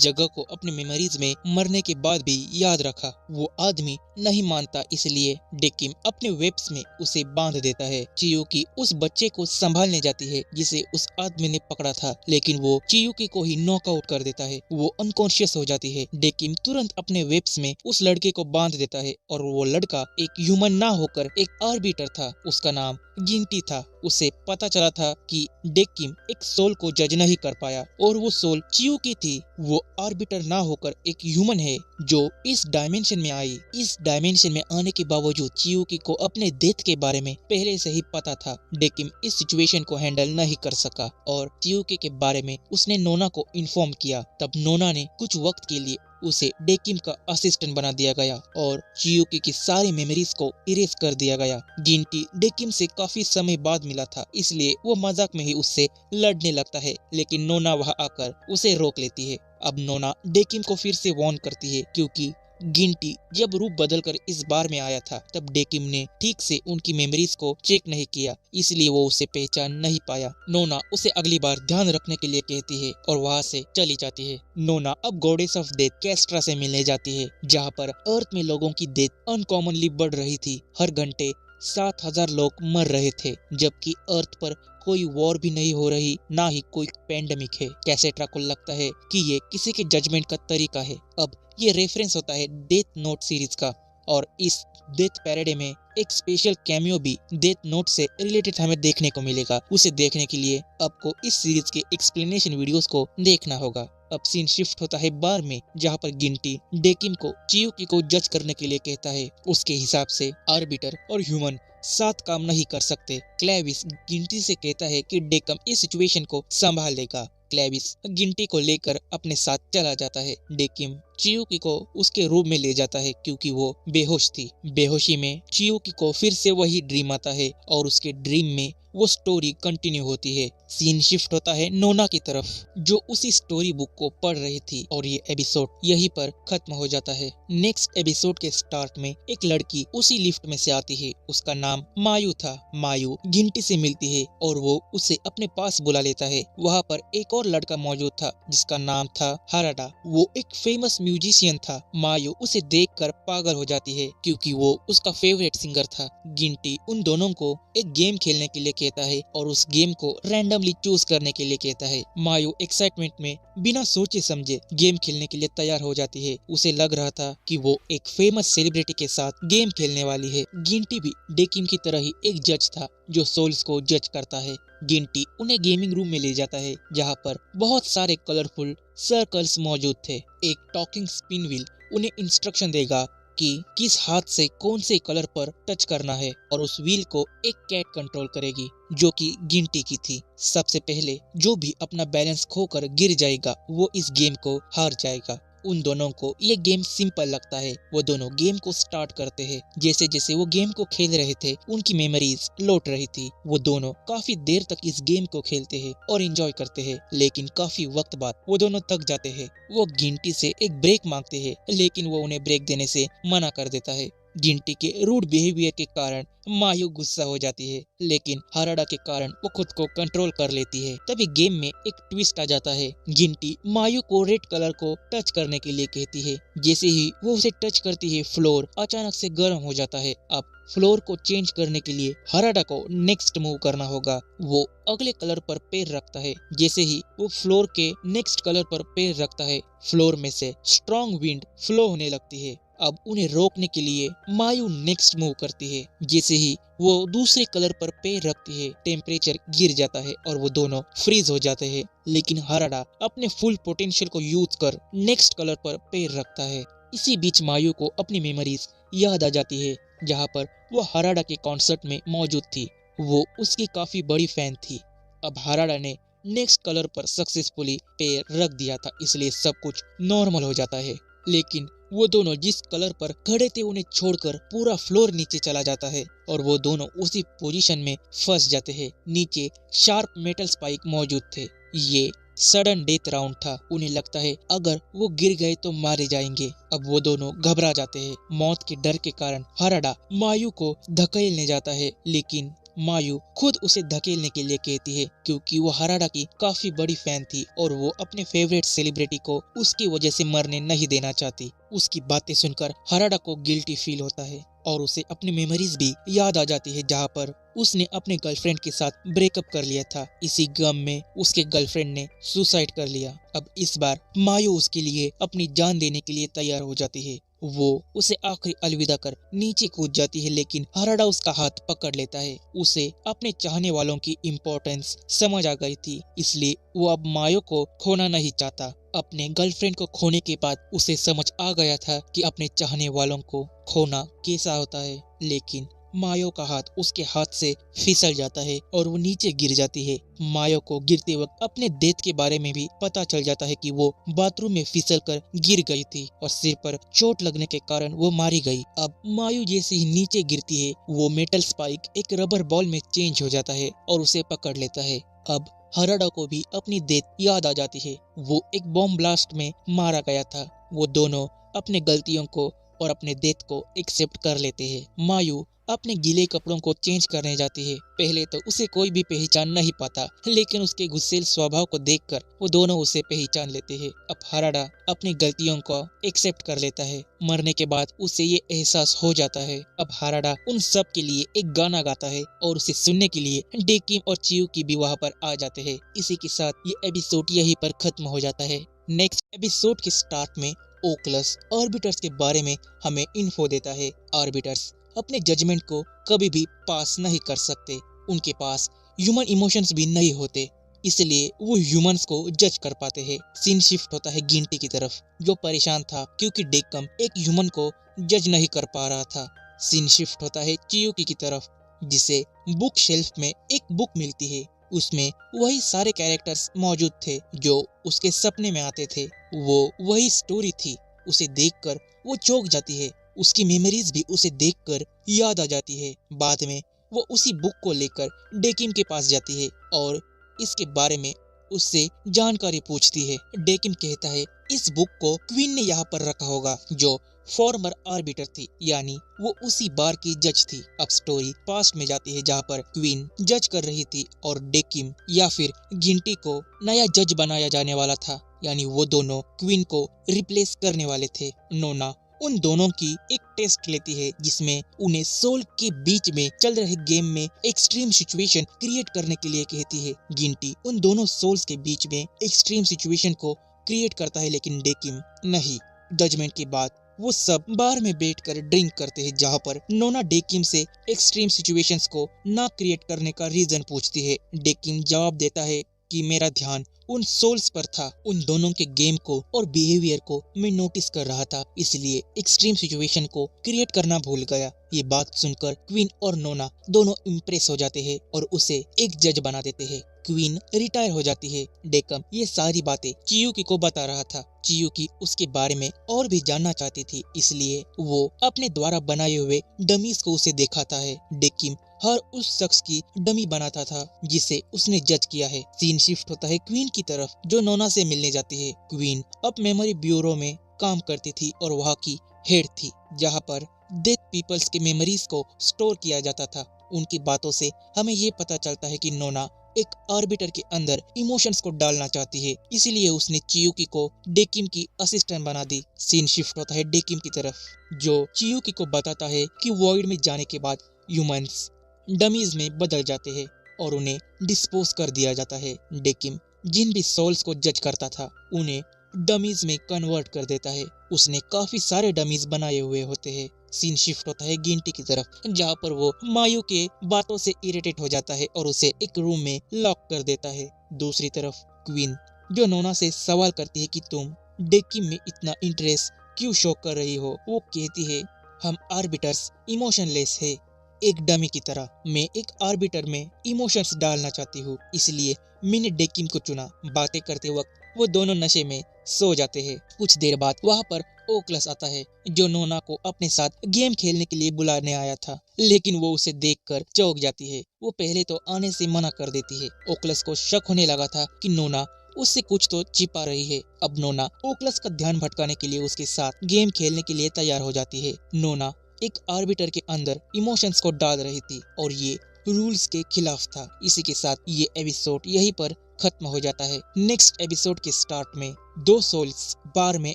जगह को अपने मेमोरीज में मरने के बाद भी याद रखा। वो आदमी नहीं मानता, इसलिए डेकिम अपने वेब्स में उसे बांध देता है। चियुकी उस बच्चे को संभालने जाती है जिसे उस आदमी ने पकड़ा था, लेकिन वो चियुकी को ही नॉकआउट कर देता है। वो अनकॉन्शियस हो जाती है। डेकिम तुरंत अपने वेब्स में उस लड़के को बांध देता है और वो लड़का एक ह्यूमन ना होकर एक आर्बिटर था। उसका नाम गिंटी था। उसे पता चला था कि डेकिम एक सोल को जज नहीं कर पाया और वो सोल चियुकी थी। वो आर्बिटर ना होकर एक ह्यूमन है जो इस डायमेंशन में आई। इस डायमेंशन में आने के बावजूद चियुकी को अपने डेथ के बारे में पहले से ही पता था। डेकिम इस सिचुएशन को हैंडल नहीं कर सका और चियुकी के बारे में उसने नोना को इन्फॉर्म किया। तब नोना ने कुछ वक्त के लिए उसे डेकिम का असिस्टेंट बना दिया गया और चियुकी की सारी मेमोरीज को इरेज कर दिया गया। गिंटी डेकिम से काफी समय बाद मिला था, इसलिए वो मजाक में ही उससे लड़ने लगता है, लेकिन नोना वहां आकर उसे रोक लेती है। अब नोना डेकिम को फिर से वार्न करती है क्योंकि गिंटी जब रूप बदलकर इस बार में आया था तब डेकिम ने ठीक से उनकी मेमोरीज को चेक नहीं किया, इसलिए वो उसे पहचान नहीं पाया। नोना उसे अगली बार ध्यान रखने के लिए कहती है और वहाँ से चली जाती है। नोना अब गॉडेस ऑफ डेथ कैस्ट्रा से मिलने जाती है, जहाँ पर अर्थ में लोगों की डेथ अनकॉमनली बढ़ रही थी। हर घंटे 7,000 लोग मर रहे थे, जबकि अर्थ पर कोई वॉर भी नहीं हो रही, ना ही कोई पेंडेमिक है। कैसेट्रा को लगता है कि ये किसी के जजमेंट का तरीका है। अब ये रेफरेंस होता है डेथ नोट सीरीज का और इस डेथ पैराडे में एक स्पेशल कैमियो भी डेथ नोट से रिलेटेड हमें देखने को मिलेगा। उसे देखने के लिए आपको इस सीरीज के एक्सप्लेनेशन वीडियोस को देखना होगा। अब सीन शिफ्ट होता है बार में, जहाँ पर गिंटी डेकिम को चियुकी को जज करने के लिए कहता है। उसके हिसाब से आर्बिटर और ह्यूमन साथ काम नहीं कर सकते। क्लेविस गिंटी से कहता है कि डेकम इस सिचुएशन को संभाल लेगा। क्लेविस गिंटी को लेकर अपने साथ चला जाता है। डेकिम चियुकी को उसके रूम में ले जाता है क्योंकि वो बेहोश थी। बेहोशी में चियुकी को फिर से वही ड्रीम आता है और उसके ड्रीम में वो स्टोरी कंटिन्यू होती है। सीन शिफ्ट होता है नोना की तरफ, जो उसी स्टोरी बुक को पढ़ रही थी और ये एपिसोड यहीं पर खत्म हो जाता है। नेक्स्ट एपिसोड के स्टार्ट में एक लड़की उसी लिफ्ट में से आती है। उसका नाम मायू था। मायू गिंटी से मिलती है और वो उसे अपने पास बुला लेता है। वहाँ पर एक और लड़का मौजूद था जिसका नाम था हाराडा। वो एक फेमस म्यूजिशियन था। मायू उसे देखकर पागल हो जाती है क्योंकि वो उसका फेवरेट सिंगर था। गिंटी उन दोनों को एक गेम खेलने के लिए कहता है और उस गेम को रैंडमली चूज करने के लिए कहता है। मायू एक्साइटमेंट में बिना सोचे समझे गेम खेलने के लिए तैयार हो जाती है। उसे लग रहा था कि वो एक फेमस सेलिब्रिटी के साथ गेम खेलने वाली है। गिंटी भी डेकिम की तरह ही एक जज था जो सोल्स को जज करता है। गिंटी उन्हें गेमिंग रूम में ले जाता है जहाँ पर बहुत सारे कलरफुल सर्कल्स मौजूद थे। एक टॉकिंग स्पिन व्हील उन्हें इंस्ट्रक्शन देगा कि किस हाथ से कौन से कलर पर टच करना है और उस व्हील को एक कैट कंट्रोल करेगी जो कि गिंटी की थी। सबसे पहले जो भी अपना बैलेंस खोकर गिर जाएगा वो इस गेम को हार जाएगा। उन दोनों को ये गेम सिंपल लगता है। वो दोनों गेम को स्टार्ट करते हैं। जैसे जैसे वो गेम को खेल रहे थे उनकी मेमोरीज लौट रही थी। वो दोनों काफी देर तक इस गेम को खेलते हैं और एंजॉय करते हैं, लेकिन काफी वक्त बाद वो दोनों थक जाते हैं। वो गिंटी से एक ब्रेक मांगते हैं, लेकिन वो उन्हें ब्रेक देने से मना कर देता है। गिंटी के रूड बिहेवियर के कारण मायू गुस्सा हो जाती है, लेकिन हाराडा के कारण वो खुद को कंट्रोल कर लेती है। तभी गेम में एक ट्विस्ट आ जाता है। गिंटी मायू को रेड कलर को टच करने के लिए कहती है। जैसे ही वो उसे टच करती है फ्लोर अचानक से गर्म हो जाता है। अब फ्लोर को चेंज करने के लिए हाराडा को नेक्स्ट मूव करना होगा। वो अगले कलर पर पैर रखता है। जैसे ही वो फ्लोर के नेक्स्ट कलर पर पैर रखता है, फ्लोर में से स्ट्रॉन्ग विंड फ्लो होने लगती है। अब उन्हें रोकने के लिए मायू नेक्स्ट मूव करती है। जैसे ही वो दूसरे कलर पर पैर रखती है, टेम्परेचर गिर जाता है और वो दोनों फ्रीज हो जाते हैं। लेकिन हाराडा अपने फुल पोटेंशियल को यूज कर नेक्स्ट कलर पर पैर रखता है। इसी बीच मायू को अपनी मेमोरीज याद आ जाती है, जहाँ पर वो हाराडा के कॉन्सर्ट में मौजूद थी। वो उसकी काफी बड़ी फैन थी। अब हाराडा ने नेक्स्ट कलर पर सक्सेसफुली पैर रख दिया था, इसलिए सब कुछ नॉर्मल हो जाता है। लेकिन वो दोनों जिस कलर पर खड़े थे उन्हें छोड़कर पूरा फ्लोर नीचे चला जाता है और वो दोनों उसी पोजीशन में फंस जाते हैं। नीचे शार्प मेटल स्पाइक मौजूद थे। ये सडन डेथ राउंड था। उन्हें लगता है अगर वो गिर गए तो मारे जाएंगे। अब वो दोनों घबरा जाते हैं। मौत के डर के कारण हाराडा मायू को धकेलने जाता है, लेकिन मायू खुद उसे धकेलने के लिए कहती है क्योंकि वो हाराडा की काफी बड़ी फैन थी और वो अपने फेवरेट सेलिब्रिटी को उसकी वजह से मरने नहीं देना चाहती। उसकी बातें सुनकर हाराडा को गिल्टी फील होता है और उसे अपनी मेमोरीज भी याद आ जाती है जहाँ पर उसने अपने गर्लफ्रेंड के साथ ब्रेकअप कर लिया था। इसी गम में उसके गर्लफ्रेंड ने सुसाइड कर लिया। अब इस बार मायू उसके लिए अपनी जान देने के लिए तैयार हो जाती है। वो उसे आखिरी अलविदा कर नीचे कूद जाती है, लेकिन हाराडा उसका हाथ पकड़ लेता है। उसे अपने चाहने वालों की इम्पोर्टेंस समझ आ गई थी, इसलिए वो अब मायू को खोना नहीं चाहता। अपने गर्लफ्रेंड को खोने के बाद उसे समझ आ गया था कि अपने चाहने वालों को खोना कैसा होता है। लेकिन मायो का हाथ उसके हाथ से फिसल जाता है और वो नीचे गिर जाती है। मायो को गिरते वक्त अपने डेथ के बारे में भी पता चल जाता है कि वो बाथरूम में फिसलकर गिर गई थी और सिर पर चोट लगने के कारण वो मारी गई। अब मायू जैसे ही नीचे गिरती है, वो मेटल स्पाइक एक रबर बॉल में चेंज हो जाता है और उसे पकड़ लेता है। अब हाराडा को भी अपनी डेथ याद आ जाती है। वो एक बॉम्ब ब्लास्ट में मारा गया था। वो दोनों अपने गलतियों को और अपने डेथ को एक्सेप्ट कर लेते हैं। मायू अपने गीले कपड़ों को चेंज करने जाती है। पहले तो उसे कोई भी पहचान नहीं पाता, लेकिन उसके गुस्सेल स्वभाव को देखकर वो दोनों उसे पहचान लेते हैं। अब हाराडा अपनी गलतियों को एक्सेप्ट कर लेता है। मरने के बाद उसे ये एहसास हो जाता है। अब हाराडा उन सब के लिए एक गाना गाता है और उसे सुनने के लिए डेकिम और चियुकी भी वहाँ पर आ जाते हैं। इसी के साथ ये एपिसोड यहीं पर खत्म हो जाता है। नेक्स्ट एपिसोड के स्टार्ट में ओकलस आर्बिटर्स के बारे में हमें इन्फो देता है। आर्बिटर्स अपने जजमेंट को कभी भी पास नहीं कर सकते। उनके पास ह्यूमन इमोशंस भी नहीं होते, इसलिए वो ह्यूमंस को जज कर पाते हैं। सीन शिफ्ट होता है गिंटी की तरफ, जो परेशान था क्योंकि डेकम एक ह्यूमन को जज नहीं कर पा रहा था। सीन शिफ्ट होता है चियुकी की तरफ, जिसे बुक शेल्फ में एक बुक मिलती है। उसमें वही सारे कैरेक्टर्स मौजूद थे जो उसके सपने में आते थे। वो वही स्टोरी थी। उसे देखकर वो चौंक जाती है। उसकी मेमोरीज भी उसे देखकर याद आ जाती है। बाद में वो उसी बुक को लेकर डेकिम के पास जाती है और इसके बारे में उससे जानकारी पूछती है। डेकिम कहता है इस बुक को क्वीन ने यहाँ पर रखा होगा, जो फॉर्मर आर्बिटर थी, यानी वो उसी बार की जज थी। अब स्टोरी पास्ट में जाती है जहाँ पर क्वीन जज कर रही थी और डेकिम या फिर गिंटी को नया जज बनाया जाने वाला था, यानी वो दोनों क्वीन को रिप्लेस करने वाले थे। नोना उन दोनों की एक टेस्ट लेती है जिसमें उन्हें सोल के बीच में चल रहे गेम में एक्सट्रीम सिचुएशन क्रिएट करने के लिए कहती है। गिंटी उन दोनों सोल्स के बीच में एक्सट्रीम सिचुएशन को क्रिएट करता है, लेकिन डेकिम नहीं। जजमेंट के बाद वो सब बार में बैठकर ड्रिंक करते हैं, जहाँ पर नोना डेकिम से एक्सट्रीम सिचुएशंस को ना क्रिएट करने का रीजन पूछती है। डेकिम जवाब देता है कि मेरा ध्यान उन सोल्स पर था। उन दोनों के गेम को और बिहेवियर को मैं नोटिस कर रहा था, इसलिए एक्सट्रीम सिचुएशन को क्रिएट करना भूल गया। ये बात सुनकर क्वीन और नोना दोनों इम्प्रेस हो जाते हैं और उसे एक जज बना देते हैं। क्वीन रिटायर हो जाती है। डेकम ये सारी बातें चियुकी को बता रहा था। चियुकी उसके बारे में और भी जानना चाहती थी, इसलिए वो अपने द्वारा बनाए हुए डमीज को उसे दिखाता है। डेकिम हर उस शख्स की डमी बनाता था जिसे उसने जज किया है। सीन शिफ्ट होता है क्वीन की तरफ, जो नोना से मिलने जाती है। क्वीन अब मेमोरी ब्यूरो में काम करती थी और वहाँ की हेड थी, जहाँ पर डेथ पीपल्स के मेमोरीज को स्टोर किया जाता था। उनकी बातों से हमें ये पता चलता है कि नोना एक आर्बिटर के अंदर इमोशंस को डालना चाहती है, इसीलिए उसने चियुकी को डेकिम की असिस्टेंट बना दी। सीन शिफ्ट होता है डेकिम की तरफ, जो चियुकी को बताता है कि वॉइड में जाने के बाद ह्यूमंस डमीज में बदल जाते हैं और उन्हें डिस्पोज कर दिया जाता है। डेकिम जिन भी सोल्स को जज करता था उन्हें डमीज में कन्वर्ट कर देता है। उसने काफी सारे डमीज बनाए हुए होते हैं। सीन शिफ्ट होता है गिंटी की तरफ, जहाँ पर वो मायू के बातों से इरिटेट हो जाता है और उसे एक रूम में लॉक कर देता है। दूसरी तरफ क्वीन, जो नोना से सवाल करती है कि तुम डेकिम में इतना इंटरेस्ट क्यों शो कर रही हो, वो कहती है हम आर्बिटर्स इमोशनलेस है, एक डमी की तरह। मैं एक आर्बिटर में इमोशंस डालना चाहती हूँ, इसलिए मैंने डेकिम को चुना। बातें करते वक्त वो दोनों नशे में सो जाते हैं। कुछ देर बाद वहाँ पर ओकलस आता है, जो नोना को अपने साथ गेम खेलने के लिए बुलाने आया था, लेकिन वो उसे देखकर चौंक जाती है। वो पहले तो आने से मना कर देती है। ओकलस को शक होने लगा था कि नोना उससे कुछ तो छिपा रही है। अब नोना ओकलस का ध्यान भटकाने के लिए उसके साथ गेम खेलने के लिए तैयार हो जाती है। नोना एक आर्बिटर के अंदर इमोशंस को डाल रही थी और ये रूल्स के खिलाफ था। इसी के साथ ये एपिसोड यहीं पर खत्म हो जाता है। नेक्स्ट एपिसोड के स्टार्ट में दो सोल्स बार में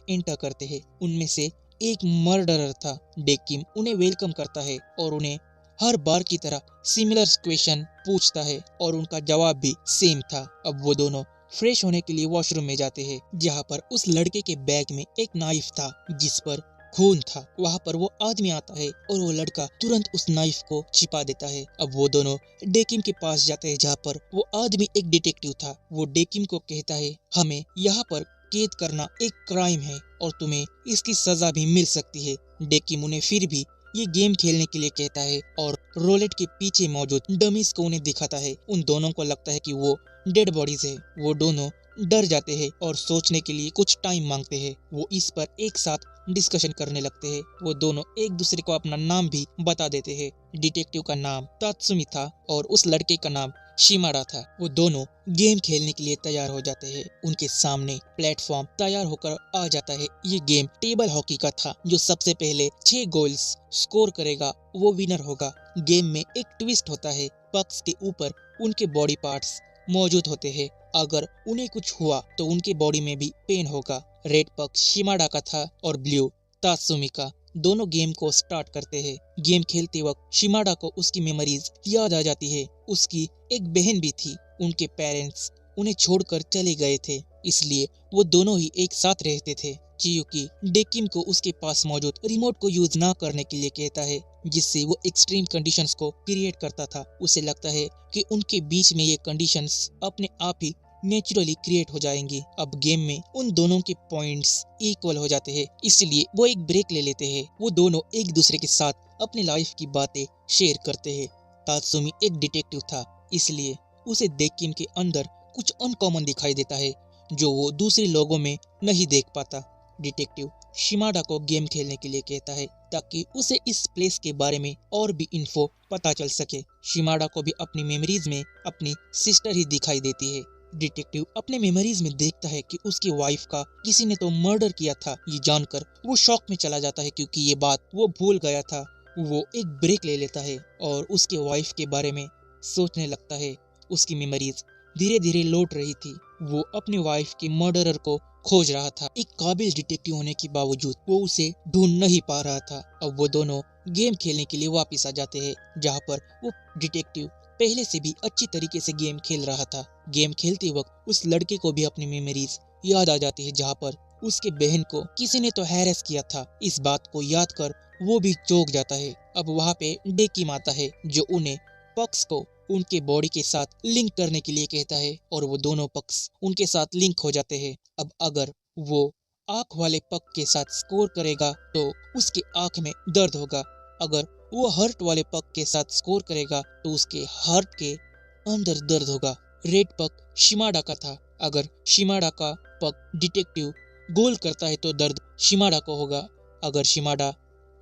एंटर करते हैं। उनमें से एक मर्डरर था। डेकिम उन्हें वेलकम करता है और उन्हें हर बार की तरह सिमिलर क्वेश्चन पूछता है और उनका जवाब भी सेम था। अब वो दोनों फ्रेश होने के लिए वॉशरूम में जाते हैं, जहाँ पर उस लड़के के बैग में एक नाइफ था जिस पर खून था। वहाँ पर वो आदमी आता है और वो लड़का तुरंत उस नाइफ को छिपा देता है। अब वो दोनों डेकिम के पास जाते हैं, जहाँ पर वो आदमी एक डिटेक्टिव था। वो डेकिम को कहता है, हमें यहाँ पर कैद करना एक क्राइम है और तुम्हें इसकी सजा भी मिल सकती है। डेकिम उन्हें फिर भी ये गेम खेलने के लिए कहता है और रोलेट के पीछे मौजूद डमीज को उन्हें दिखाता है। उन दोनों को लगता है कि वो डेड बॉडीज है। वो दोनों डर जाते हैं और सोचने के लिए कुछ टाइम मांगते हैं। वो इस पर एक साथ डिस्कशन करने लगते हैं। वो दोनों एक दूसरे को अपना नाम भी बता देते हैं। डिटेक्टिव का नाम तात्सुमी था और उस लड़के का नाम शिमाडा था। वो दोनों गेम खेलने के लिए तैयार हो जाते हैं। उनके सामने प्लेटफॉर्म तैयार होकर आ जाता है। ये गेम टेबल हॉकी का था। जो सबसे पहले 6 गोल्स स्कोर करेगा वो विनर होगा। गेम में एक ट्विस्ट होता है। पक्स के ऊपर उनके बॉडी पार्ट्स मौजूद होते हैं। अगर उन्हें कुछ हुआ तो उनके बॉडी में भी पेन होगा। रेड पक्ष शिमाडा का था और ब्लू तात्सुमी का। दोनों गेम को स्टार्ट करते हैं। गेम खेलते वक्त शिमाडा को उसकी मेमोरीज याद आ जाती है। उसकी एक बहन भी थी। उनके पेरेंट्स उन्हें छोड़कर चले गए थे, इसलिए वो दोनों ही एक साथ रहते थे। चियुकी डेकिम को उसके पास मौजूद रिमोट को यूज ना करने के लिए कहता है, जिससे वो एक्सट्रीम कंडीशंस को क्रिएट करता था। उसे लगता है कि उनके बीच में ये कंडीशंस अपने आप ही नेचुरली क्रिएट हो जाएंगी। अब गेम में उन दोनों के पॉइंट्स इक्वल हो जाते हैं, इसलिए वो एक ब्रेक ले लेते हैं। वो दोनों एक दूसरे के साथ अपनी लाइफ की बातें शेयर करते हैं। तात्सुमी एक डिटेक्टिव था, इसलिए उसे डेकिम के अंदर कुछ अनकॉमन दिखाई देता है जो वो दूसरे लोगों में नहीं देख पाता। डिटेक्टिव शिमाडा को गेम खेलने के लिए कहता है ताकि उसे इस प्लेस के बारे में और भी इन्फो पता चल सके। शिमाडा को भी अपनी मेमोरीज में अपनी सिस्टर ही दिखाई देती है। डिटेक्टिव अपने मेमोरीज में देखता है कि उसकी वाइफ का किसी ने तो मर्डर किया था। ये जानकर वो शॉक में चला जाता है, क्योंकि ये बात वो भूल गया था। वो एक ब्रेक ले लेता है और उसके वाइफ के बारे में सोचने लगता है। उसकी मेमोरीज धीरे धीरे लौट रही थी। वो अपनी वाइफ के मर्डरर को खोज रहा था। एक काबिल डिटेक्टिव होने के बावजूद वो उसे ढूंढ नहीं पा रहा था। अब वो दोनों गेम खेलने के लिए वापस आ जाते हैं, जहाँ पर वो डिटेक्टिव पहले से भी अच्छी तरीके से गेम खेल रहा था। गेम खेलते वक्त उस लड़के को भी अपनी मेमोरीज याद आ जाती है, जहाँ पर उसके बहन को किसी ने तो हैरेस किया था। इस बात को याद कर वो भी चौंक जाता है। अब वहाँ पे डेकिम आता है, जो उन्हें पक्स को उनके बॉडी के साथ लिंक करने के लिए कहता है और वो दोनों पक्स उनके साथ लिंक हो जाते हैं। अब अगर वो आँख वाले पक के साथ स्कोर करेगा तो उसके आँख में दर्द होगा। अगर वो हर्ट वाले पक के साथ स्कोर करेगा तो उसके हार्ट के अंदर दर्द होगा। रेड पक शिमाडा का था। अगर शिमाडा का पक डिटेक्टिव गोल करता है तो दर्द शिमाडा को होगा। अगर शिमाडा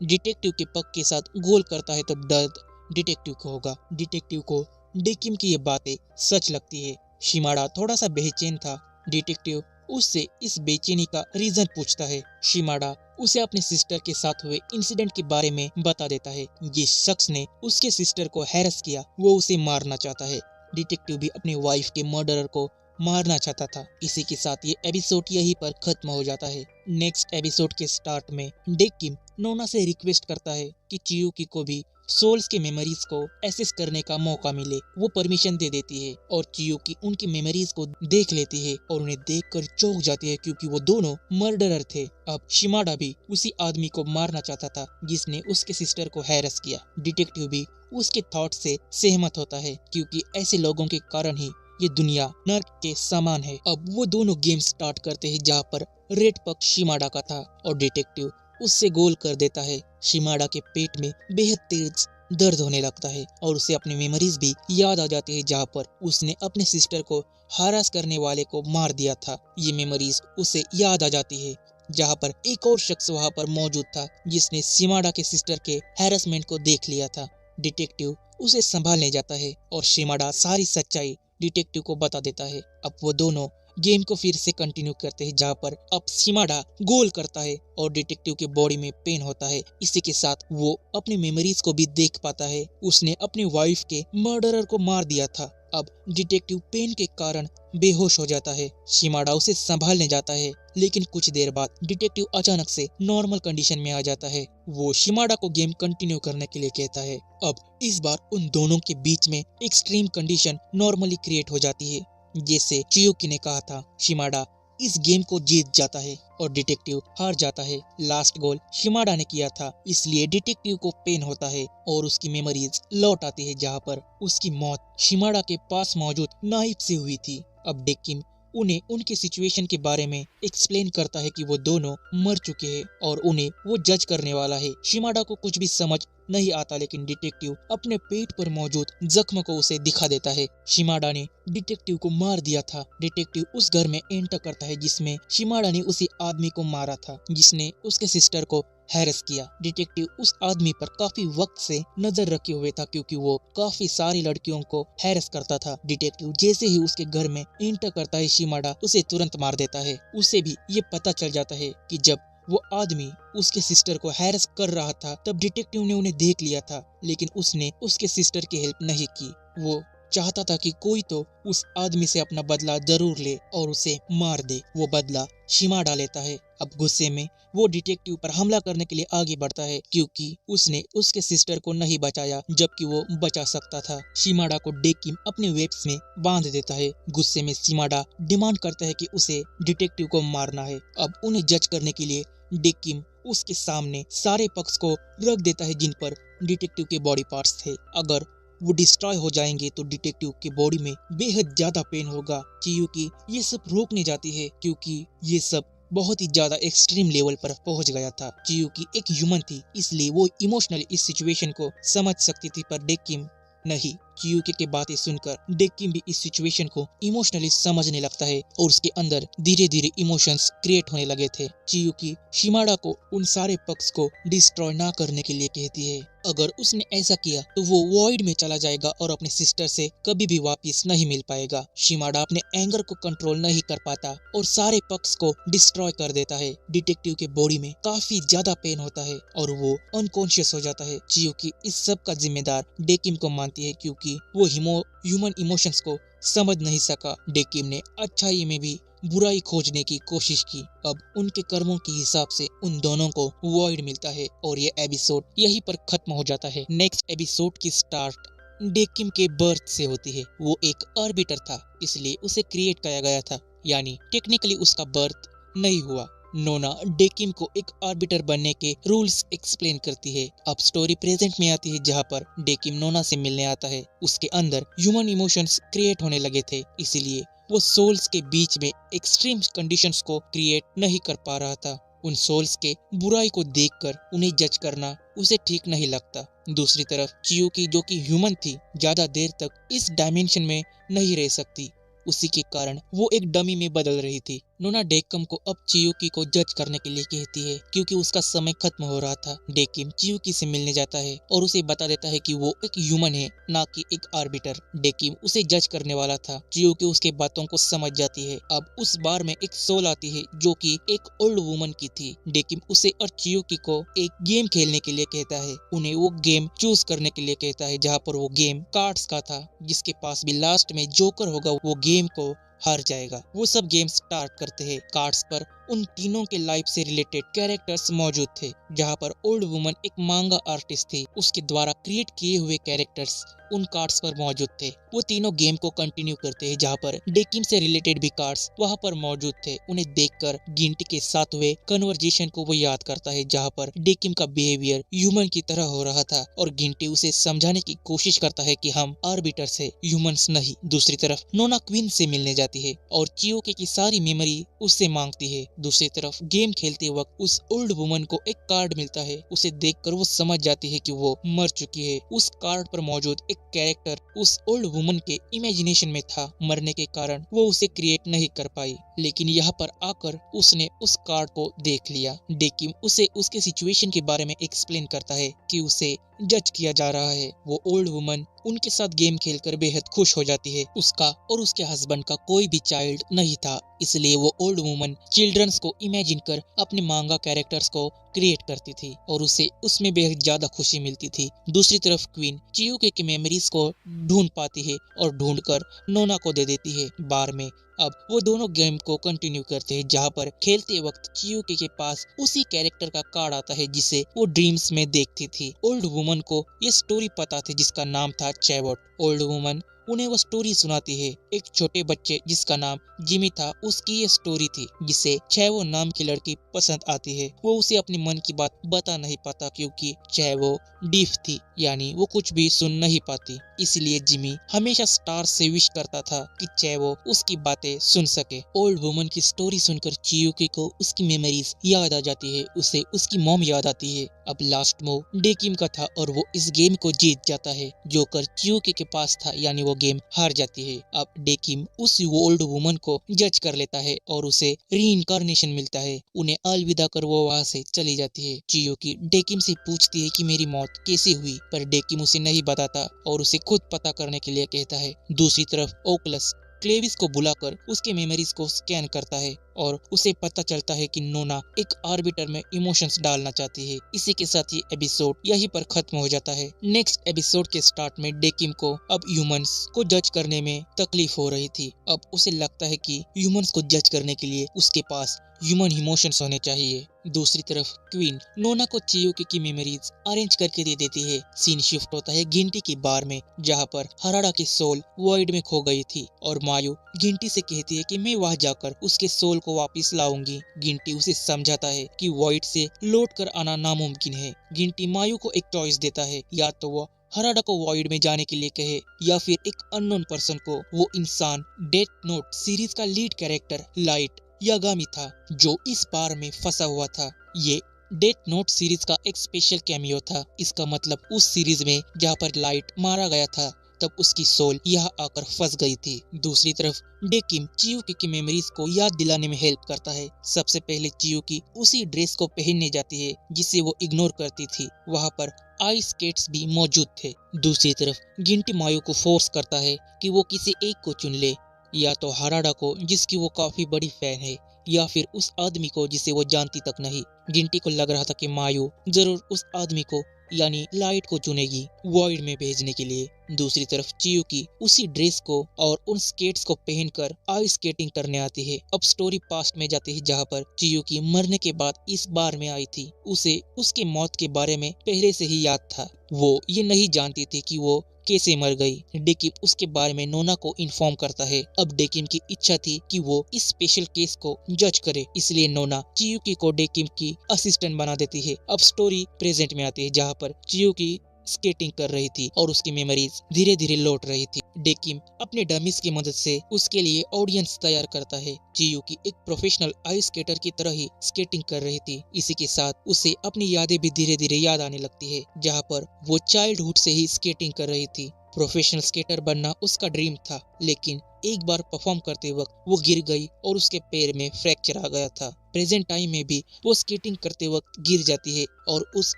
डिटेक्टिव के पक के साथ गोल करता है तो दर्द डिटेक्टिव को होगा। डिटेक्टिव को डेकिम की ये बातें सच लगती है। शिमाडा थोड़ा सा बेचैन था। डिटेक्टिव उससे इस बेचैनी का रीजन पूछता है। शिमाडा उसे अपने सिस्टर के साथ हुए इंसिडेंट के बारे में बता देता है। जिस शख्स ने उसके सिस्टर को हैरेस किया वो उसे मारना चाहता है। डिटेक्टिव भी अपनी वाइफ के मर्डरर को मारना चाहता था। इसी के साथ ये एपिसोड यहीं पर खत्म हो जाता है। नेक्स्ट एपिसोड के स्टार्ट में डेकिम नोना से रिक्वेस्ट करता है कि चियुकी को भी सोल्स के मेमोरीज को एसेस करने का मौका मिले। वो परमिशन दे देती है और चियुकी उनकी मेमोरीज को देख लेती है और उन्हें देखकर चौंक जाती है, क्योंकि वो दोनों मर्डरर थे। अब शिमाडा भी उसी आदमी को मारना चाहता था जिसने उसके सिस्टर को हैरेस किया। डिटेक्टिव भी उसके थॉट से सहमत होता है, क्योंकि ऐसे लोगों के कारण ही ये दुनिया नर्क के समान है। अब वो दोनों गेम स्टार्ट करते हैं, जहाँ पर रेड पक्ष शिमाडा का था और डिटेक्टिव उससे गोल कर देता है। शिमाडा के पेट में बेहद तेज दर्द होने लगता है और उसे अपनी मेमोरीज भी याद आ जाती है जहाँ पर उसने अपने सिस्टर को हरास करने वाले को मार दिया था। ये मेमोरीज उसे याद आ जाती है जहाँ पर एक और शख्स वहाँ पर मौजूद था जिसने शिमाडा के सिस्टर के हैरेसमेंट को देख लिया था। डिटेक्टिव उसे संभालने जाता है और शिमाडा सारी सच्चाई डिटेक्टिव को बता देता है। अब वो दोनों गेम को फिर से कंटिन्यू करते हैं जहाँ पर अब शिमाडा गोल करता है और डिटेक्टिव के बॉडी में पेन होता है। इसी के साथ वो अपनी मेमोरीज को भी देख पाता है। उसने अपनी वाइफ के मर्डरर को मार दिया था। अब डिटेक्टिव पेन के कारण बेहोश हो जाता है। शिमाडा उसे संभालने जाता है लेकिन कुछ देर बाद डिटेक्टिव अचानक से नॉर्मल कंडीशन में आ जाता है। वो शिमाडा को गेम कंटिन्यू करने के लिए कहता है। अब इस बार उन दोनों के बीच में एक्सट्रीम कंडीशन नॉर्मली क्रिएट हो जाती है। जैसे चियुकी ने कहा था, शिमाडा इस गेम को जीत जाता है और डिटेक्टिव हार जाता है। लास्ट गोल शिमाडा ने किया था, इसलिए डिटेक्टिव को पेन होता है और उसकी मेमोरीज लौट आती है जहाँ पर उसकी मौत शिमाडा के पास मौजूद नाइफ से हुई थी। अब डेकिन उन्हें उनके सिचुएशन के बारे में एक्सप्लेन करता है कि वो दोनों मर चुके हैं और उन्हें वो जज करने वाला है। शिमाडा को कुछ भी समझ नहीं आता लेकिन डिटेक्टिव अपने पेट पर मौजूद जख्म को उसे दिखा देता है। शिमाडा ने डिटेक्टिव को मार दिया था। डिटेक्टिव उस घर में एंटर करता है जिसमें शिमाडा ने उसी आदमी को मारा था जिसने उसके सिस्टर को हैरेस किया। डिटेक्टिव उस आदमी पर काफी वक्त से नजर रखे हुए था क्योंकि वो काफी सारी लड़कियों को हैरेस करता था। डिटेक्टिव जैसे ही उसके घर में एंटर करता है शिमाडा उसे तुरंत मार देता है। उसे भी ये पता चल जाता है कि जब वो आदमी उसके सिस्टर को हैरेस कर रहा था तब डिटेक्टिव ने उन्हें देख लिया था लेकिन उसने उसके सिस्टर की हेल्प नहीं की। वो चाहता था कि कोई तो उस आदमी से अपना बदला जरूर ले और उसे मार दे। वो बदला शिमाडा लेता है। अब गुस्से में वो डिटेक्टिव पर हमला करने के लिए आगे बढ़ता है क्योंकि उसने उसके सिस्टर को नहीं बचाया जबकि वो बचा सकता था। शिमाडा को डेकिन अपने वेब्स में बांध देता है। गुस्से में शिमाडा डिमांड करता है कि उसे डिटेक्टिव को मारना है। अब उन्हें जज करने के लिए डेकिन उसके सामने सारे पक्ष को रख देता है जिन पर डिटेक्टिव के बॉडी पार्ट्स थे। अगर वो डिस्ट्रॉय हो जाएंगे तो डिटेक्टिव के बॉडी में बेहद ज्यादा पेन होगा। चियुकी ये सब रोकने जाती है क्योंकि ये सब बहुत ही ज्यादा एक्सट्रीम लेवल पर पहुंच गया था। चियुकी एक ह्यूमन थी इसलिए वो इमोशनली इस सिचुएशन को समझ सकती थी पर डेकिन नहीं। चियुकी की बातें सुनकर डेकिन भी इस सिचुएशन को इमोशनली समझने लगता है और उसके अंदर धीरे धीरे इमोशंस क्रिएट होने लगे थे। चियुकी शिमाडा को उन सारे पक्ष को डिस्ट्रॉय ना करने के लिए कहती है। अगर उसने ऐसा किया तो वो वॉइड में चला जाएगा और अपने सिस्टर से कभी भी वापस नहीं मिल पाएगा। शिमाडा अपने एंगर को कंट्रोल नहीं कर पाता और सारे पक्ष को डिस्ट्रॉय कर देता है। डिटेक्टिव के बॉडी में काफी ज्यादा पेन होता है और वो अनकॉन्शियस हो जाता है। चियुकी इस सब का जिम्मेदार डेकिन को मानती है क्योंकि वो ह्यूमन इमोशंस को समझ नहीं सका। डेकिन ने अच्छाई में भी बुराई खोजने की कोशिश की। अब उनके कर्मों के हिसाब से उन दोनों को वॉइड मिलता है और ये एपिसोड यहीं पर खत्म हो जाता है। नेक्स्ट एपिसोड की स्टार्ट डेकिन के बर्थ से होती है। वो एक आर्बिटर था इसलिए उसे क्रिएट किया गया था, यानी टेक्निकली उसका बर्थ नहीं हुआ। नोना डेकिन को एक आर्बिटर बनने के रूल्स एक्सप्लेन करती है। अब स्टोरी प्रेजेंट में आती है जहाँ पर डेकिन नोना से मिलने आता है। उसके अंदर ह्यूमन इमोशंस क्रिएट होने लगे थे इसीलिए वो सोल्स के बीच में एक्सट्रीम कंडीशंस को क्रिएट नहीं कर पा रहा था। उन सोल्स के बुराई को देखकर उन्हें जज करना उसे ठीक नहीं लगता। दूसरी तरफ चियुकी जो कि ह्यूमन थी ज्यादा देर तक इस डायमेंशन में नहीं रह सकती, उसी के कारण वो एक डमी में बदल रही थी। नोना डेकिन को अब चियुकी को जज करने के लिए कहती है क्योंकि उसका समय खत्म हो रहा था। डेकिन चियुकी से मिलने जाता है और उसे बता देता है कि वो एक ह्यूमन है ना कि एक आर्बिटर। डेकिन उसे जज करने वाला था। चियुकी उसके बातों को समझ जाती है। अब उस बार में एक सोल आती है जो कि एक ओल्ड वुमन की थी। डेकिन उसे और चियुकी को एक गेम खेलने के लिए कहता है। उन्हें वो गेम चूज करने के लिए कहता है जहाँ पर वो गेम कार्ड्स का था। जिसके पास भी लास्ट में जोकर होगा वो गेम को हार जाएगा। वो सब गेम स्टार्ट करते हैं। कार्ड्स पर उन तीनों के लाइफ से रिलेटेड कैरेक्टर्स मौजूद थे जहाँ पर ओल्ड वुमन एक मांगा आर्टिस्ट थी। उसके द्वारा क्रिएट किए हुए कैरेक्टर्स उन कार्ड्स पर मौजूद थे। वो तीनों गेम को कंटिन्यू करते हैं जहाँ पर डेकिम से रिलेटेड भी कार्ड्स वहाँ पर मौजूद थे। उन्हें देखकर गिंटी के साथ हुए कन्वर्जेशन को वो याद करता है जहाँ पर डेकिम का बिहेवियर ह्यूमन की तरह हो रहा था और गिंटी उसे समझाने की कोशिश करता है कि हम आर्बिटर से ह्यूमंस नहीं। दूसरी तरफ नोना क्वीन से मिलने जाती है और चियोके की सारी मेमोरी उससे मांगती है। दूसरी तरफ गेम खेलते वक्त उस ओल्ड वुमन को एक कार्ड मिलता है। उसे देखकर वो समझ जाती है कि वो मर चुकी है। उस कार्ड पर मौजूद एक कैरेक्टर उस ओल्ड वुमन के इमेजिनेशन में था। मरने के कारण वो उसे क्रिएट नहीं कर पाई, लेकिन यहाँ पर आकर उसने उस कार्ड को देख लिया। डेकिम उसे उसके सिचुएशन के बारे में एक्सप्लेन करता है कि उसे जज किया जा रहा है। वो ओल्ड वुमन उनके साथ गेम खेलकर बेहद खुश हो जाती है। उसका और उसके हस्बैंड का कोई भी चाइल्ड नहीं था, इसलिए वो ओल्ड वुमन चिल्ड्रंस को इमेजिन कर अपने मांगा कैरेक्टर्स को क्रिएट करती थी और उसे उसमें बेहद ज्यादा खुशी मिलती थी। दूसरी तरफ क्वीन चियोके की मेमोरीज को ढूंढ पाती है और ढूंढकर नोना को दे देती है बार में। अब वो दोनों गेम को कंटिन्यू करते हैं जहाँ पर खेलते वक्त चियोके के पास उसी कैरेक्टर का कार्ड आता है जिसे वो ड्रीम्स में देखती थी। ओल्ड वुमन को ये स्टोरी पता थी जिसका नाम था चैवोट। ओल्ड वुमन उन्हें वो स्टोरी सुनाती है। एक छोटे बच्चे जिसका नाम जिमी था, उसकी ये स्टोरी थी जिसे चैवो नाम की लड़की पसंद आती है। वो उसे अपने मन की बात बता नहीं पाता क्योंकि चैवो डीफ थी, यानी वो कुछ भी सुन नहीं पाती। इसलिए जिमी हमेशा स्टार से विश करता था कि चैवो उसकी बातें सुन सके। ओल्ड वुमन की स्टोरी सुनकर चियोके को उसकी मेमोरीज याद आ जाती है। उसे उसकी मॉम याद आती है। अब लास्ट मूव डेकिम का था और वो इस गेम को जीत जाता है जो कर चियोके के पास था, यानी वो गेम हार जाती है। अब डेकिम उस ओल्ड वुमन को जज कर लेता है और उसे रीइंकार्नेशन मिलता है। उन्हें अलविदा कर वो वहाँ से चली जाती है। चियोकी डेकिम से पूछती है कि मेरी मौत कैसे हुई, पर डेकिम उसे नहीं बताता और उसे खुद पता करने के लिए कहता है। दूसरी तरफ ओकलस क्लेविस को बुलाकर उसके मेमोरीज को स्कैन करता है और उसे पता चलता है कि नोना एक आर्बिटर में इमोशंस डालना चाहती है। इसी के साथ ये एपिसोड यहीं पर खत्म हो जाता है। नेक्स्ट एपिसोड के स्टार्ट में डेकिम को अब ह्यूमंस को जज करने में तकलीफ हो रही थी। अब उसे लगता है कि ह्यूमंस को जज करने के लिए उसके पास ह्यूमन इमोशंस होने चाहिए। दूसरी तरफ क्वीन नोना को चियोके की मेमोरीज अरेंज करके दे देती है। सीन शिफ्ट होता है गिंटी की बार में जहाँ पर हराडा की सोल वॉइड में खो गई थी और मायू गिंटी से कहती है कि मैं वहां जाकर उसके सोल को वापस लाऊंगी। गिंटी उसे समझाता है कि वॉइड से लौट कर आना नामुमकिन है। गिंटी मायू को एक चॉइस देता है, या तो वो हराडा को वॉइड में जाने के लिए कहे या फिर एक अननोन पर्सन को। वो इंसान डेथ नोट सीरीज का लीड कैरेक्टर लाइट यागामी था जो इस बार में फंसा हुआ था। ये डेथ नोट सीरीज का एक स्पेशल कैमियो था। इसका मतलब उस सीरीज में जहाँ पर लाइट मारा गया था तब उसकी सोल यहाँ आकर फंस गई थी। दूसरी तरफ डेकिम चियोकी की मेमोरीज को याद दिलाने में हेल्प करता है। सबसे पहले चियोकी उसी ड्रेस को पहनने जाती है जिसे वो इग्नोर करती थी। वहाँ पर आइस स्केट्स भी मौजूद थे। दूसरी तरफ गिंटी मायू को फोर्स करता है कि वो किसी एक को चुन ले, या तो हराडा को जिसकी वो काफी बड़ी फैन है, या फिर उस आदमी को जिसे वो जानती तक नहीं। गिंटी को लग रहा था कि मायू जरूर उस आदमी को यानी लाइट को चुनेगी वॉइड में भेजने के लिए। दूसरी तरफ चियोकी उसी ड्रेस को और उन स्केट्स को पहनकर आइस स्केटिंग करने आती है। अब स्टोरी पास्ट में जाती है जहाँ पर चियोकी मरने के बाद इस बार में आई थी। उसे उसके मौत के बारे में पहले से ही याद था। वो ये नहीं जानती थी कि वो कैसे मर गई। डेकिम उसके बारे में नोना को इन्फॉर्म करता है। अब डेकिम की इच्छा थी कि वो इस स्पेशल केस को जज करे, इसलिए नोना चियोकी को डेकिम की असिस्टेंट बना देती है। अब स्टोरी प्रेजेंट में आती है जहाँ पर चियोकी स्केटिंग कर रही थी और उसकी मेमोरीज धीरे धीरे लौट रही थी। डेकिम अपने डमीज की मदद से उसके लिए ऑडियंस तैयार करता है। चियोकी एक प्रोफेशनल आइस स्केटर की तरह ही स्केटिंग कर रही थी। इसी के साथ उसे अपनी यादें भी धीरे धीरे याद आने लगती है जहाँ पर वो चाइल्डहुड से ही स्केटिंग कर रही थी। प्रोफेशनल स्केटर बनना उसका ड्रीम था, लेकिन एक बार परफॉर्म करते वक्त वो गिर गई और उसके पैर में फ्रैक्चर आ गया था। प्रेजेंट टाइम में भी वो स्केटिंग करते वक्त गिर जाती है और उस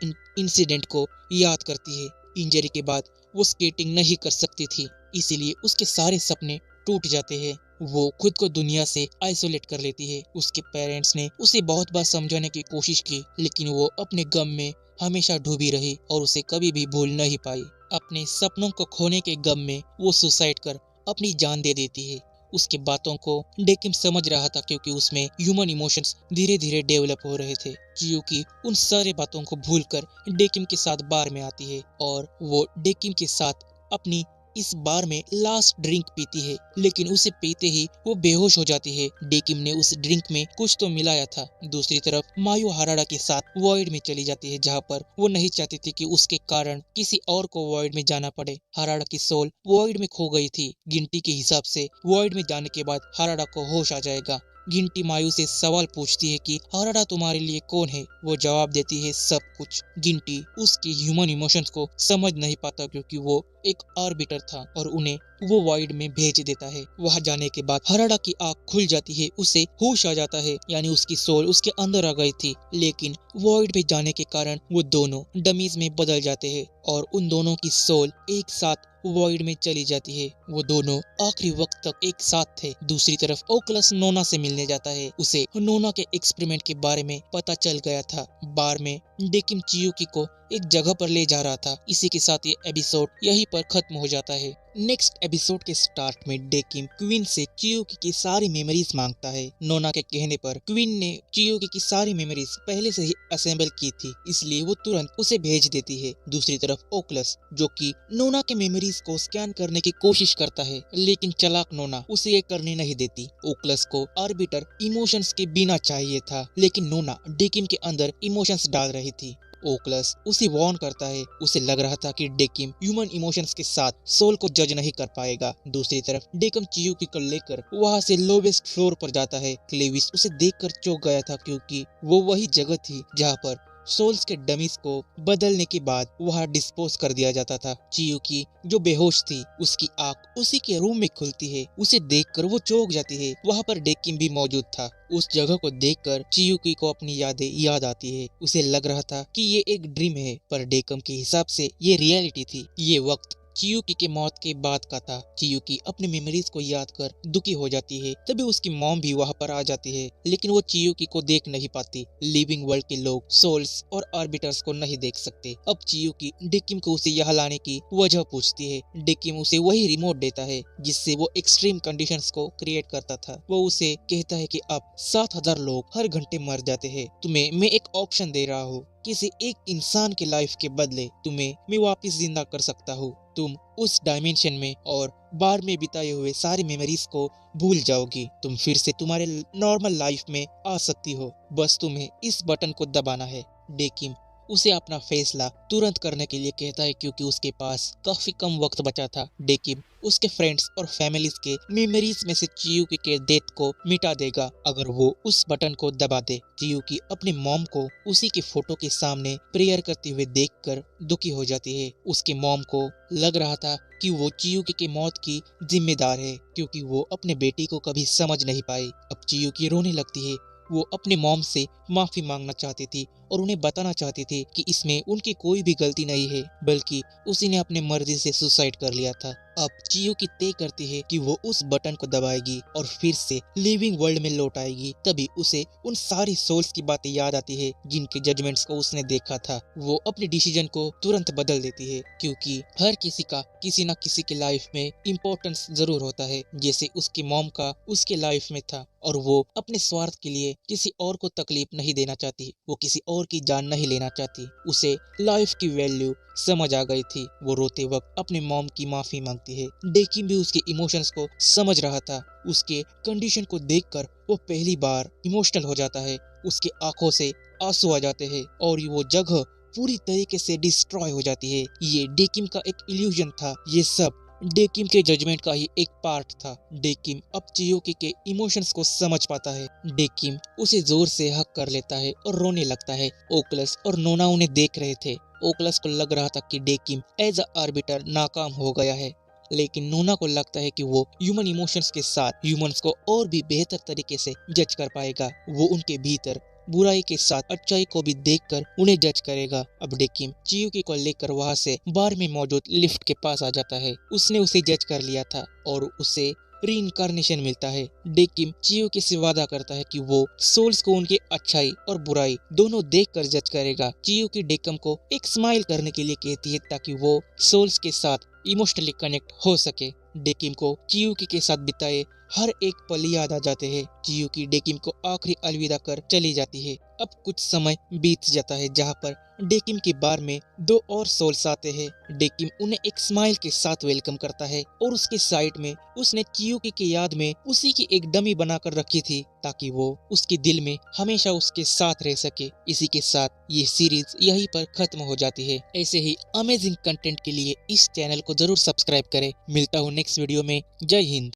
इंसिडेंट को याद करती है। इंजरी के बाद वो स्केटिंग नहीं कर सकती थी, इसीलिए उसके सारे सपने टूट जाते हैं। वो खुद को दुनिया से आइसोलेट कर लेती है। उसके पेरेंट्स ने उसे बहुत बार समझाने की कोशिश की, लेकिन वो अपने गम में हमेशा डूबी रही और उसे कभी भी भूल नहीं पाई। अपने सपनों को खोने के गम में वो सुसाइड कर अपनी जान दे देती है। उसकी बातों को डेकिम समझ रहा था क्योंकि उसमें ह्यूमन इमोशंस धीरे धीरे डेवलप हो रहे थे। चियोकी उन सारे बातों को भूलकर डेकिम के साथ बार में आती है और वो डेकिम के साथ अपनी इस बार में लास्ट ड्रिंक पीती है, लेकिन उसे पीते ही वो बेहोश हो जाती है। डेकिम ने उस ड्रिंक में कुछ तो मिलाया था। दूसरी तरफ मायो हाराडा के साथ वॉइड में चली जाती है, जहाँ पर वो नहीं चाहती थी कि उसके कारण किसी और को वॉइड में जाना पड़े। हाराडा की सोल वॉइड में खो गई थी। गिनती के हिसाब से वॉइड में जाने के बाद हाराडा को होश आ जाएगा। गिनती मायू से सवाल पूछती है कि हाराडा तुम्हारे लिए कौन है। वो जवाब देती है सब कुछ। गिनती उसके ह्यूमन इमोशंस को समझ नहीं पाता, क्योंकि वो एक आर्बिटर था और उन्हें वो वॉइड में भेज देता है। वहां जाने के बाद हाराडा की आंख खुल जाती है, उसे होश आ जाता है, यानी उसकी सोल उसके अंदर आ गई थी। लेकिन वॉइड में जाने के कारण वो दोनों डमीज में बदल जाते हैं और उन दोनों की सोल एक साथ वॉइड में चली जाती है। वो दोनों आखिरी वक्त तक एक साथ थे। दूसरी तरफ ओकलस नोना से मिलने जाता है। उसे नोना के एक्सपेरिमेंट के बारे में पता चल गया था। बार में डेकिम चियुकी को एक जगह पर ले जा रहा था। इसी के साथ ये एपिसोड यहीं पर खत्म हो जाता है। नेक्स्ट एपिसोड के स्टार्ट में डेकिम क्वीन से चियुकी की सारी मेमोरीज मांगता है। नोना के कहने पर क्वीन ने चियुकी की सारी मेमोरीज पहले से ही असेंबल की थी, इसलिए वो तुरंत उसे भेज देती है। दूसरी तरफ ओकलस, जो कि नोना के मेमोरीज को स्कैन करने की कोशिश करता है, लेकिन चालाक नोना उसे ये करने नहीं देती। ओकलस को आर्बिटर इमोशंस के बिना चाहिए था, लेकिन नोना डेकिम के अंदर इमोशंस डाल रही थी। ओकलस उसे वार्न करता है। उसे लग रहा था कि डेकिम ह्यूमन इमोशंस के साथ सोल को जज नहीं कर पाएगा। दूसरी तरफ डेकिम चियुकी को लेकर वहां से लोवेस्ट फ्लोर पर जाता है। क्लेविस उसे देखकर चौंक गया था, क्योंकि वो वही जगह थी जहां पर सोल्स के डमीज को बदलने के बाद वहां डिस्पोज कर दिया जाता था। चियुकी जो बेहोश थी, उसकी आंख उसी के रूम में खुलती है। उसे देखकर वो चौंक जाती है। वहां पर डेकिम भी मौजूद था। उस जगह को देखकर चियुकी को अपनी यादें याद आती है। उसे लग रहा था कि ये एक ड्रीम है, पर डेकिम के हिसाब से ये रियलिटी थी। ये वक्त चियुकी के मौत के बाद का था। चियुकी अपने मेमोरीज को याद कर दुखी हो जाती है। तभी उसकी मॉम भी वहां पर आ जाती है, लेकिन वो चियुकी को देख नहीं पाती। लिविंग वर्ल्ड के लोग सोल्स और आर्बिटर्स को नहीं देख सकते। अब चियुकी डेकिम को उसे यहाँ लाने की वजह पूछती है। डेकिम उसे वही रिमोट देता है जिससे वो एक्सट्रीम कंडीशंस को क्रिएट करता था। वो उसे कहता है कि अब 7,000 लोग हर घंटे मर जाते हैं। तुम्हें मैं एक ऑप्शन दे रहा हूँ। किसी एक इंसान के लाइफ के बदले तुम्हें मैं वापस जिंदा कर सकता हूँ। तुम उस डायमेंशन में और बार में बिताए हुए सारी मेमोरीज को भूल जाओगी। तुम फिर से तुम्हारे नॉर्मल लाइफ में आ सकती हो। बस तुम्हें इस बटन को दबाना है। डेकिम उसे अपना फैसला तुरंत करने के लिए कहता है, क्योंकि उसके पास काफी कम वक्त बचा था। डेकिम उसके फ्रेंड्स और फैमिलीज के मेमोरीज में से चियुकी के डेथ को मिटा देगा अगर वो उस बटन को दबा दे। चियुकी अपनी मॉम को उसी के फोटो के सामने प्रेयर करते हुए देखकर दुखी हो जाती है। उसके मॉम को लग रहा था कि वो चियुकी की मौत की जिम्मेदार है, क्योंकि वो अपने बेटी को कभी समझ नहीं पाई। अब चियुकी रोने लगती है। वो अपने मॉम से माफी मांगना चाहती थी और उन्हें बताना चाहती थी कि इसमें उनकी कोई भी गलती नहीं है, बल्कि उसी ने अपने मर्जी से सुसाइड कर लिया था। अब चियुकी तय करती है कि वो उस बटन को दबाएगी और फिर से लिविंग वर्ल्ड में लौट आएगी। तभी उसे उन सारी सोल्स की बातें याद आती है जिनके जजमेंट्स को उसने देखा था। वो अपने डिसीजन को तुरंत बदल देती है, क्योंकि हर किसी का किसी न किसी के लाइफ में इम्पोर्टेंस जरूर होता है, जैसे उसकी मॉम का उसके लाइफ में था। और वो अपने स्वार्थ के लिए किसी और को तकलीफ नहीं देना चाहती। वो किसी और की जान नहीं लेना चाहती। उसे लाइफ की वैल्यू समझ आ गई थी। वो रोते वक्त अपने मॉम की माफी मांगती है। डेकिम भी उसके इमोशंस को समझ रहा था। उसके कंडीशन को देखकर वो पहली बार इमोशनल हो जाता है। उसके आंखों से आंसू आ जाते हैं और वो जगह पूरी तरीके से डिस्ट्रॉय हो जाती है। ये डेकिम का एक इल्यूजन था। ये सब डेकिम के जजमेंट का ही एक पार्ट था। डेकिम अब चियुकी के इमोशंस को समझ पाता है। डेकिम उसे जोर से हक कर लेता है और रोने लगता है। ओकलस और नोना उन्हें देख रहे थे। ओकलस को लग रहा था कि डेकिम एज अ आर्बिटर नाकाम हो गया है, लेकिन नोना को लगता है कि वो ह्यूमन इमोशंस के साथ ह्यूमंस को और भी बेहतर तरीके से जज कर पाएगा। वो उनके भीतर बुराई के साथ अच्छाई को भी देखकर उन्हें जज करेगा। अब डेकिम चियुकी को लेकर वहां से बार में मौजूद लिफ्ट के पास आ जाता है। उसने उसे जज कर लिया था और उसे रीइंकार्नेशन मिलता है। डेकिम चियुकी से वादा करता है कि वो सोल्स को उनकी अच्छाई और बुराई दोनों देखकर जज करेगा। चियुकी डेकिम को एक स्माइल करने के लिए कहती है ताकि वो सोल्स के साथ इमोशनली कनेक्ट हो सके। डेकिम को चियुकी के साथ बिताए हर एक पल याद आ जाते हैं। चियुकी डेकिम को आखिरी अलविदा कर चली जाती है। अब कुछ समय बीत जाता है जहाँ पर डेकिम के बार में दो और सोल्स आते हैं। डेकिम उन्हें एक स्माइल के साथ वेलकम करता है और उसके साइड में उसने चियुकी की याद में उसी की एक डमी बनाकर रखी थी ताकि वो उसके दिल में हमेशा उसके साथ रह सके। इसी के साथ ये सीरीज यहीं पर खत्म हो जाती है। ऐसे ही अमेजिंग कंटेंट के लिए इस चैनल को जरूर सब्सक्राइब करें। मिलता हूँ नेक्स्ट वीडियो में। जय हिंद।